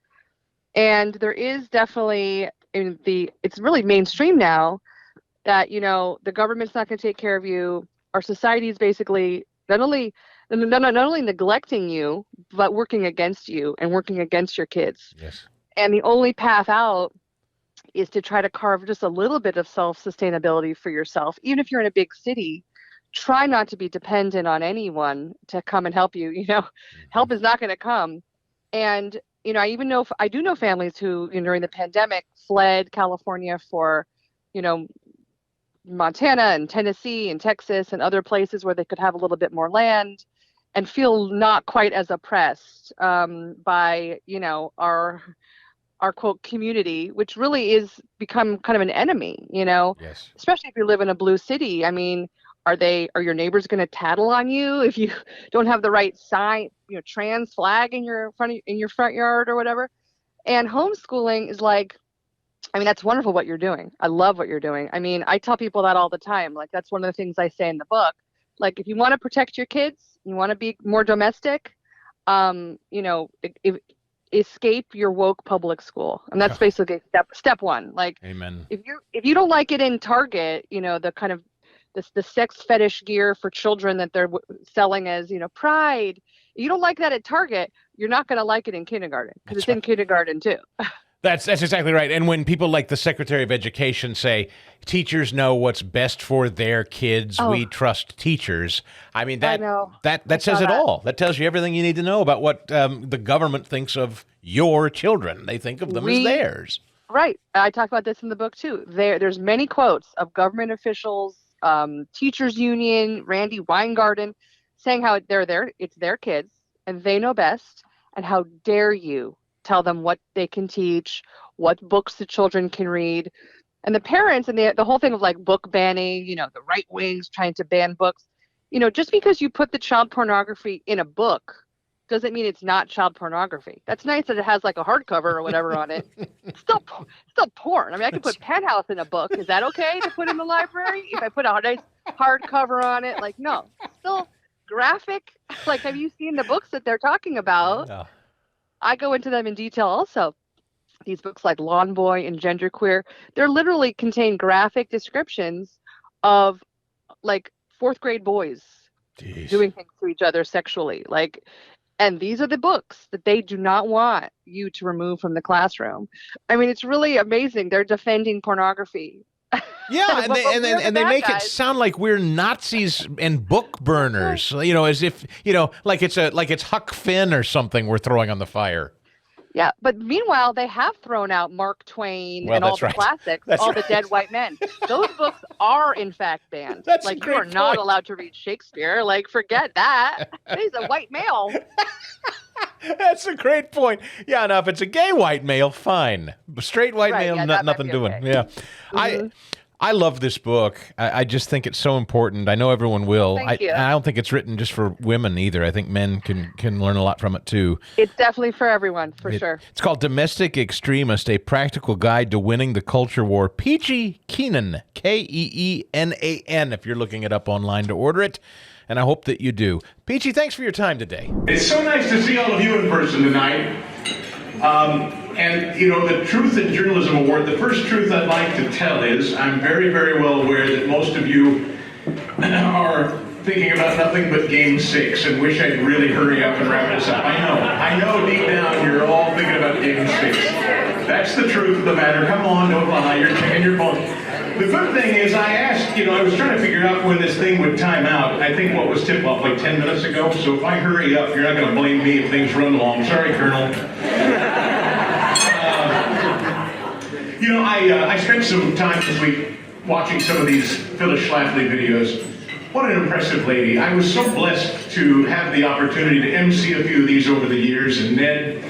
And there is definitely it's really mainstream now that, the government's not going to take care of you. Our society is basically not only neglecting you, but working against you and working against your kids. Yes. And the only path out is to try to carve just a little bit of self-sustainability for yourself. Even if you're in a big city, try not to be dependent on anyone to come and help you. Help is not going to come. And, I do know families who, during the pandemic, fled California for, Montana and Tennessee and Texas and other places where they could have a little bit more land and feel not quite as oppressed by, our quote community, which really is become kind of an enemy, Yes. Especially if you live in a blue city. I mean, are your neighbors going to tattle on you if you don't have the right sign, trans flag in your front yard or whatever? And homeschooling is that's wonderful what you're doing. I love what you're doing. I mean, I tell people that all the time. That's one of the things I say in the book. If you want to protect your kids, you want to be more domestic, escape your woke public school. And that's basically step one. Amen. If you don't like it in Target, the kind of the sex fetish gear for children that they're selling as, Pride. You don't like that at Target, you're not going to like it in kindergarten because it's in kindergarten too. That's exactly right. And when people like the Secretary of Education say teachers know what's best for their kids, we trust teachers. I mean, that says it all. That tells you everything you need to know about what the government thinks of your children. They think of them as theirs. Right. I talk about this in the book too. There's many quotes of government officials, teachers union, Randy Weingarten, saying how it's their kids and they know best, and how dare you tell them what they can teach, what books the children can read. And the parents and the whole thing of book banning, the right wings trying to ban books, just because you put the child pornography in a book doesn't mean it's not child pornography. That's nice that it has a hardcover or whatever on it. It's still porn. I mean, I could put Penthouse in a book. Is that okay to put in the library? If I put a nice hardcover on it, no, it's still graphic. Have you seen the books that they're talking about? No. I go into them in detail also. These books like Lawn Boy and Genderqueer, they're literally contain graphic descriptions of fourth grade boys doing things to each other sexually. And these are the books that they do not want you to remove from the classroom. I mean, it's really amazing. They're defending pornography. Yeah, and they make it sound like we're Nazis and book burners, as if, it's Huck Finn or something we're throwing on the fire. Yeah, but meanwhile, they have thrown out Mark Twain and all the classics, the Dead White Men. Those books are, in fact, banned. You are not allowed to read Shakespeare. Forget that. He's a white male. That's a great point. Yeah, now if it's a gay white male, fine. Straight white male, nothing doing. Okay. Yeah. Mm-hmm. I love this book. I just think it's so important. I know everyone will. Thank you. I don't think it's written just for women either. I think men can learn a lot from it too. It's definitely for everyone, for sure. It's called Domestic Extremist, A Practical Guide to Winning the Culture War. Peachy Keenan, Keenan, if you're looking it up online to order it. And I hope that you do. Peachy, thanks for your time today. It's so nice to see all of you in person tonight. And, you know, the Truth in Journalism Award, the first truth I'd like to tell is I'm very, very well aware that most of you are thinking about nothing but Game 6 and wish I'd really hurry up and wrap this up. I know deep down you're all thinking about Game 6. That's the truth of the matter. Come on, don't lie, you're checking your phone. The good thing is I asked, I was trying to figure out when this thing would time out. I think what was tip-off like 10 minutes ago, so if I hurry up, you're not going to blame me if things run long. Sorry, Colonel. I spent some time this week watching some of these Phyllis Schlafly videos. What an impressive lady. I was so blessed to have the opportunity to MC a few of these over the years, and Ned,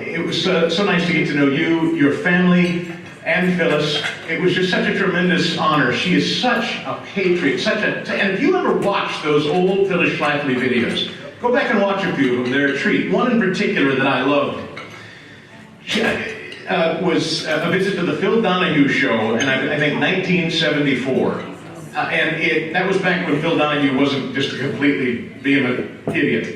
it was so nice to get to know you, your family, and Phyllis. It was just such a tremendous honor. She is such a patriot, and if you ever watch those old Phyllis Schlafly videos, go back and watch a few of them. They're a treat. One in particular that I loved was a visit to the Phil Donahue show in, I think, 1974. And that was back when Phil Donahue wasn't just a completely vehement idiot.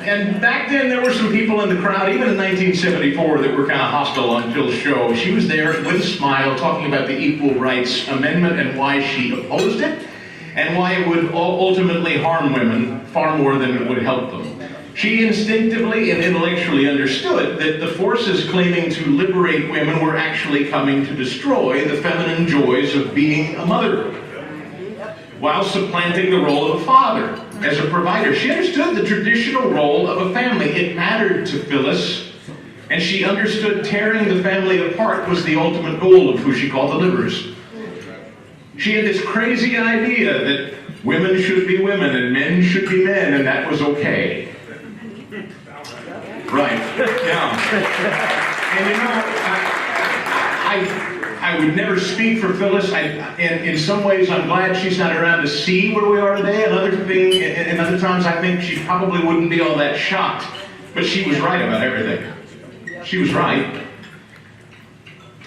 And back then, there were some people in the crowd, even in 1974, that were kind of hostile on Phil's show. She was there with a smile, talking about the Equal Rights Amendment and why she opposed it, and why it would ultimately harm women far more than it would help them. She instinctively and intellectually understood that the forces claiming to liberate women were actually coming to destroy the feminine joys of being a mother, while supplanting the role of a father as a provider. She understood the traditional role of a family. It mattered to Phyllis, and she understood tearing the family apart was the ultimate goal of who she called the liberals. She had this crazy idea that women should be women and men should be men, and that was okay. Right. Yeah. And I would never speak for Phyllis. In some ways, I'm glad she's not around to see where we are today. And other times, I think she probably wouldn't be all that shocked. But she was right about everything. She was right.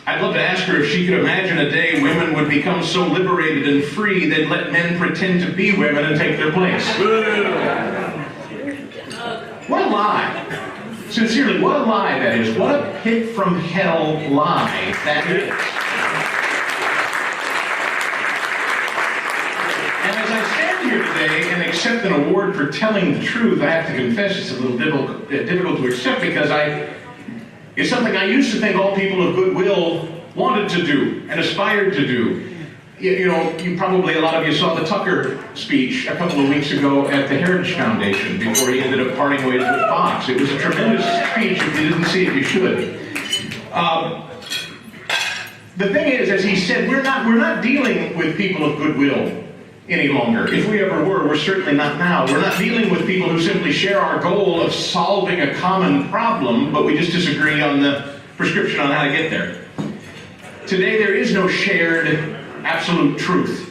I'd love to ask her if she could imagine a day women would become so liberated and free they'd let men pretend to be women and take their place. What a lie. Sincerely, what a lie that is. What a pit from hell lie that is. And as I stand here today and accept an award for telling the truth, I have to confess it's a little difficult to accept because it's something I used to think all people of goodwill wanted to do and aspired to do. You probably, a lot of you saw the Tucker speech a couple of weeks ago at the Heritage Foundation before he ended up parting ways with Fox. It was a tremendous speech. If you didn't see it, you should. The thing is, as he said, we're not dealing with people of goodwill any longer. If we ever were, we're certainly not now. We're not dealing with people who simply share our goal of solving a common problem, but we just disagree on the prescription on how to get there. Today, there is no shared absolute truth.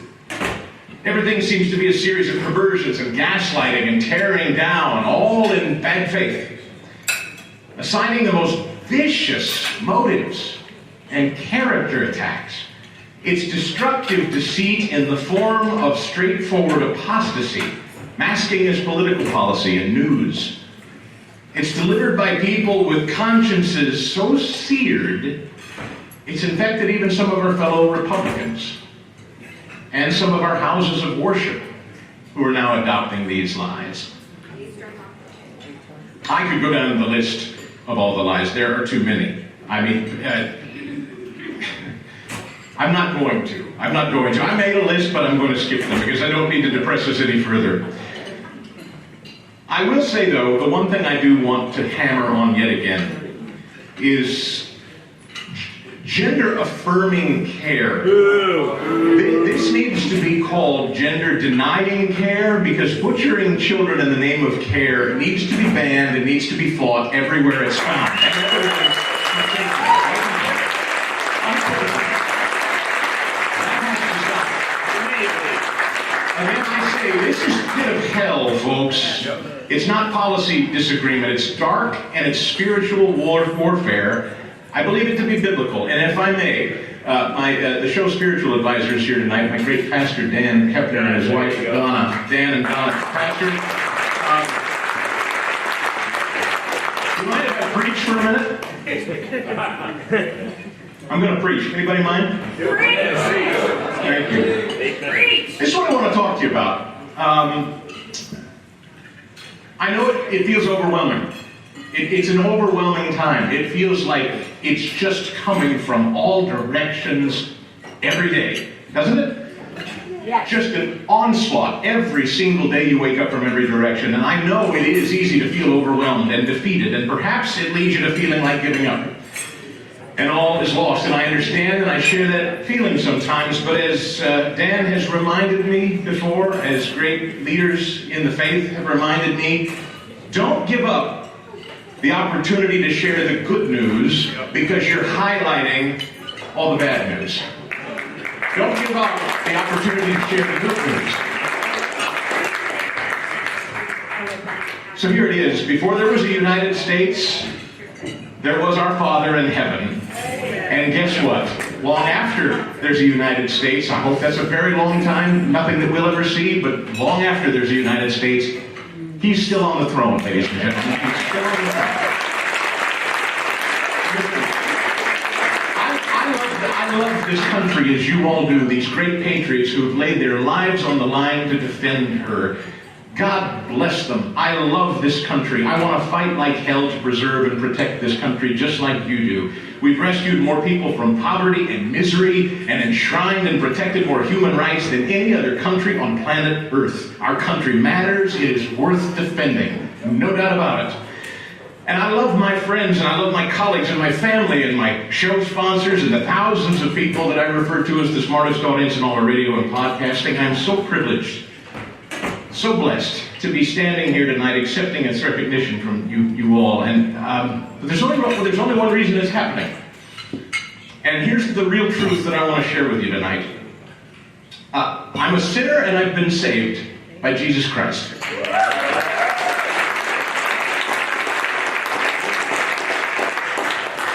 Everything seems to be a series of perversions and gaslighting and tearing down, all in bad faith, assigning the most vicious motives and character attacks. It's destructive deceit in the form of straightforward apostasy, masking as political policy and news. It's delivered by people with consciences so seared, it's infected even some of our fellow Republicans and some of our houses of worship who are now adopting these lies. I could go down the list of all the lies. There are too many. I'm not going to. I made a list, but I'm going to skip them because I don't need to depress us any further. I will say, though, the one thing I do want to hammer on yet again is gender-affirming care. This needs to be called gender-denying care because butchering children in the name of care needs to be banned and needs to be fought everywhere it's found. Again, I say, this is a pit of hell, folks. It's not policy disagreement. It's dark and it's spiritual warfare. I believe it to be biblical. And if I may, the show's spiritual advisors here tonight, my great pastor Dan Kepner and his wife Donna. Dan and Donna, pastor. Do you mind if I preach for a minute? I'm going to preach. Anybody mind? Thank you. This is what I want to talk to you about. I know it feels overwhelming. It's an overwhelming time. It feels like it's just coming from all directions every day, doesn't it? Yeah. Just an onslaught every single day you wake up from every direction. And I know it is easy to feel overwhelmed and defeated, and perhaps it leads you to feeling like giving up. And all is lost, and I understand and I share that feeling sometimes, but as Dan has reminded me before, as great leaders in the faith have reminded me, don't give up the opportunity to share the good news because you're highlighting all the bad news. Don't give up the opportunity to share the good news. So here it is. Before there was a United States, there was our Father in heaven. And guess what? Long after there's a United States, I hope that's a very long time, nothing that we'll ever see, but long after there's a United States, He's still on the throne, ladies and gentlemen. He's still on the throne. I love this country as you all do, these great patriots who have laid their lives on the line to defend her. God bless them. I love this country. I want to fight like hell to preserve and protect this country just like you do. We've rescued more people from poverty and misery and enshrined and protected more human rights than any other country on planet Earth. Our country matters. It is worth defending. No doubt about it. And I love my friends and I love my colleagues and my family and my show sponsors and the thousands of people that I refer to as the smartest audience in all of radio and podcasting. I'm so privileged, so blessed to be standing here tonight accepting this recognition from you all. And but there's only one reason it's happening. And here's the real truth that I want to share with you tonight. I'm a sinner and I've been saved by Jesus Christ.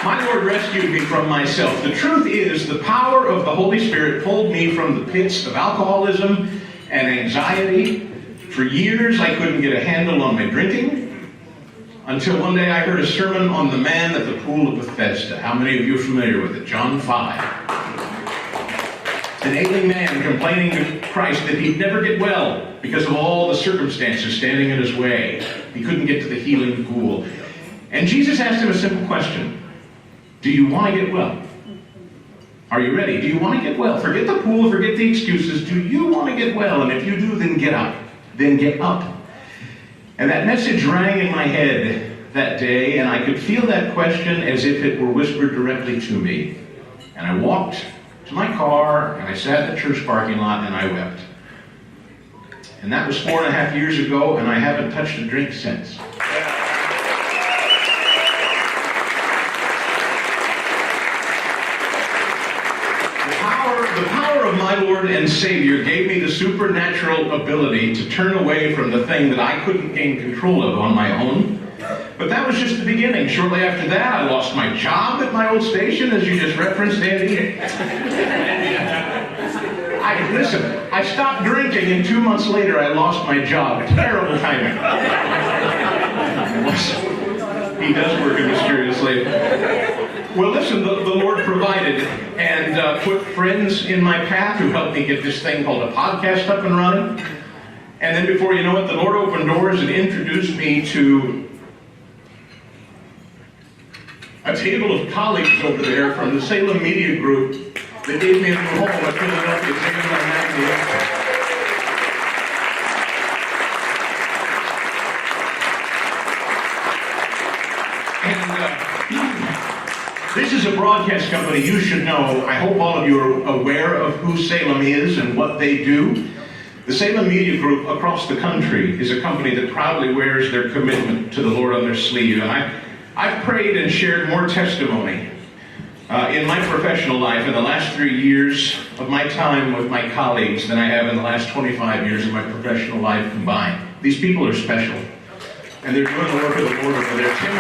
My Lord rescued me from myself. The truth is, the power of the Holy Spirit pulled me from the pits of alcoholism and anxiety. For years, I couldn't get a handle on my drinking, until one day I heard a sermon on the man at the pool of Bethesda. How many of you are familiar with it? John 5. An ailing man complaining to Christ that he'd never get well because of all the circumstances standing in his way. He couldn't get to the healing pool. And Jesus asked him a simple question. Do you want to get well? Are you ready? Do you want to get well? Forget the pool, forget the excuses. Do you want to get well? And if you do, then get up. Then get up. And that message rang in my head that day, and I could feel that question as if it were whispered directly to me. And I walked to my car, and I sat in the church parking lot, and I wept. And that was 4.5 years ago, and I haven't touched a drink since. The power of my Lord and Savior gave me the supernatural ability to turn away from the thing that I couldn't gain control of on my own. But that was just the beginning. Shortly after that, I lost my job at my old station, as you just referenced, Andy. I stopped drinking, and 2 months later, I lost my job. Terrible timing. He does work in mysterious ways. Well, listen, the Lord provided and put friends in my path who helped me get this thing called a podcast up and running. And then before you know it, the Lord opened doors and introduced me to a table of colleagues over there from the Salem Media Group that gave me a home at Philadelphia Magazine. This is a broadcast company you should know. I hope all of you are aware of who Salem is and what they do. The Salem Media Group across the country is a company that proudly wears their commitment to the Lord on their sleeve. And I've prayed and shared more testimony in my professional life in the last 3 years of my time with my colleagues than I have in the last 25 years of my professional life combined. These people are special, and they're doing the work of the Lord over there. Tim,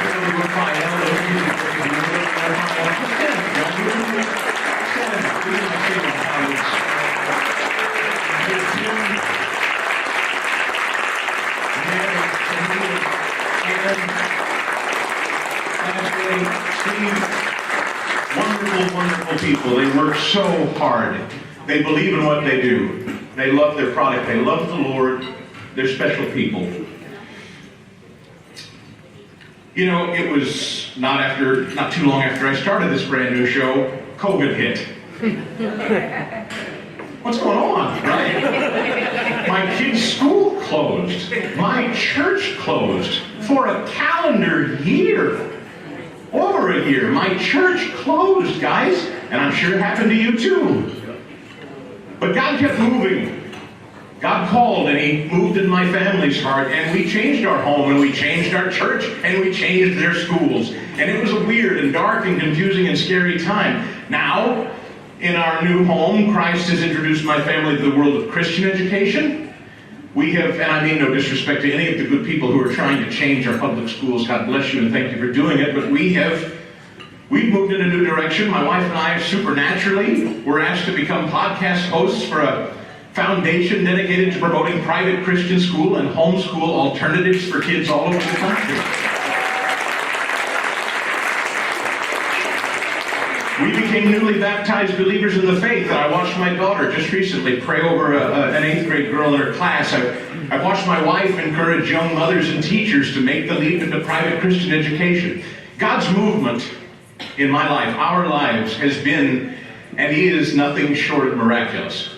wonderful people. They work so hard. They believe in what they do. They love their product. They love the Lord. They're special people. You know, it was not too long after I started this brand new show, COVID hit. What's going on, right? My kids' school closed. My church closed for a calendar year. Over a year. My church closed, guys. And I'm sure it happened to you too. But God kept moving. God called and He moved in my family's heart, and we changed our home, and we changed our church, and we changed their schools. And it was a weird and dark and confusing and scary time. Now, in our new home, Christ has introduced my family to the world of Christian education. We have, and I mean no disrespect to any of the good people who are trying to change our public schools. God bless you and thank you for doing it. But we've moved in a new direction. My wife and I, supernaturally, were asked to become podcast hosts for a foundation dedicated to promoting private Christian school and homeschool alternatives for kids all over the country. We became newly baptized believers in the faith, and I watched my daughter just recently pray over an 8th grade girl in her class. I watched my wife encourage young mothers and teachers to make the leap into private Christian education. God's movement in my life, our lives, has been and is nothing short of miraculous.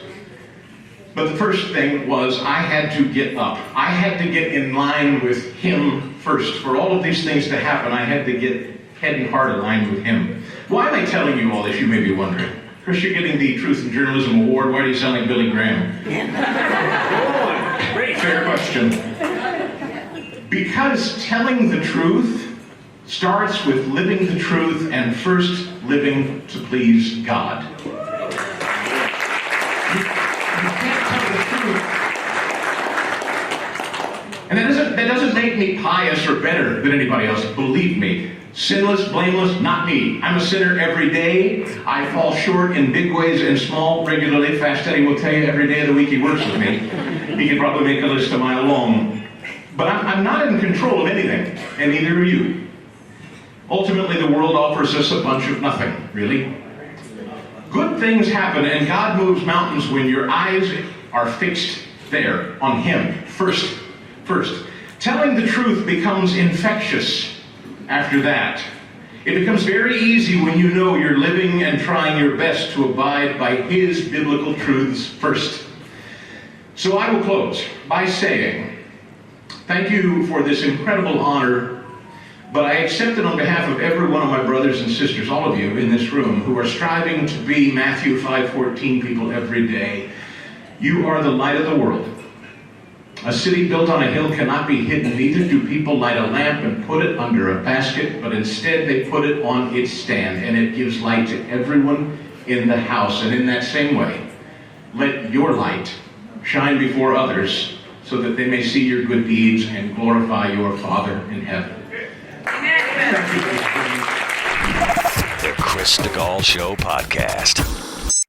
But the first thing was I had to get up. I had to get in line with Him first. For all of these things to happen, I had to get head and heart aligned with Him. Why am I telling you all this, you may be wondering? Chris, you're getting the Truth in Journalism Award. Why do you sound like Billy Graham? Great. Fair question. Because telling the truth starts with living the truth and first living to please God. And that doesn't make me pious or better than anybody else. Believe me. Sinless, blameless, not me. I'm a sinner every day. I fall short in big ways and small regularly. Fast Eddie will tell you every day of the week he works with me. He can probably make a list a mile long. But I'm not in control of anything, and neither are you. Ultimately, the world offers us a bunch of nothing, really. Good things happen, and God moves mountains when your eyes are fixed there, on Him, first. Telling the truth becomes infectious after that. It becomes very easy when you know you're living and trying your best to abide by His biblical truths first. So I will close by saying, thank you for this incredible honor, but I accept it on behalf of every one of my brothers and sisters, all of you in this room, who are striving to be Matthew 5:14 people every day. You are the light of the world. A city built on a hill cannot be hidden. Neither do people light a lamp and put it under a basket, but instead they put it on its stand, and it gives light to everyone in the house. And in that same way, let your light shine before others so that they may see your good deeds and glorify your Father in heaven. The Chris DeGaul Show Podcast.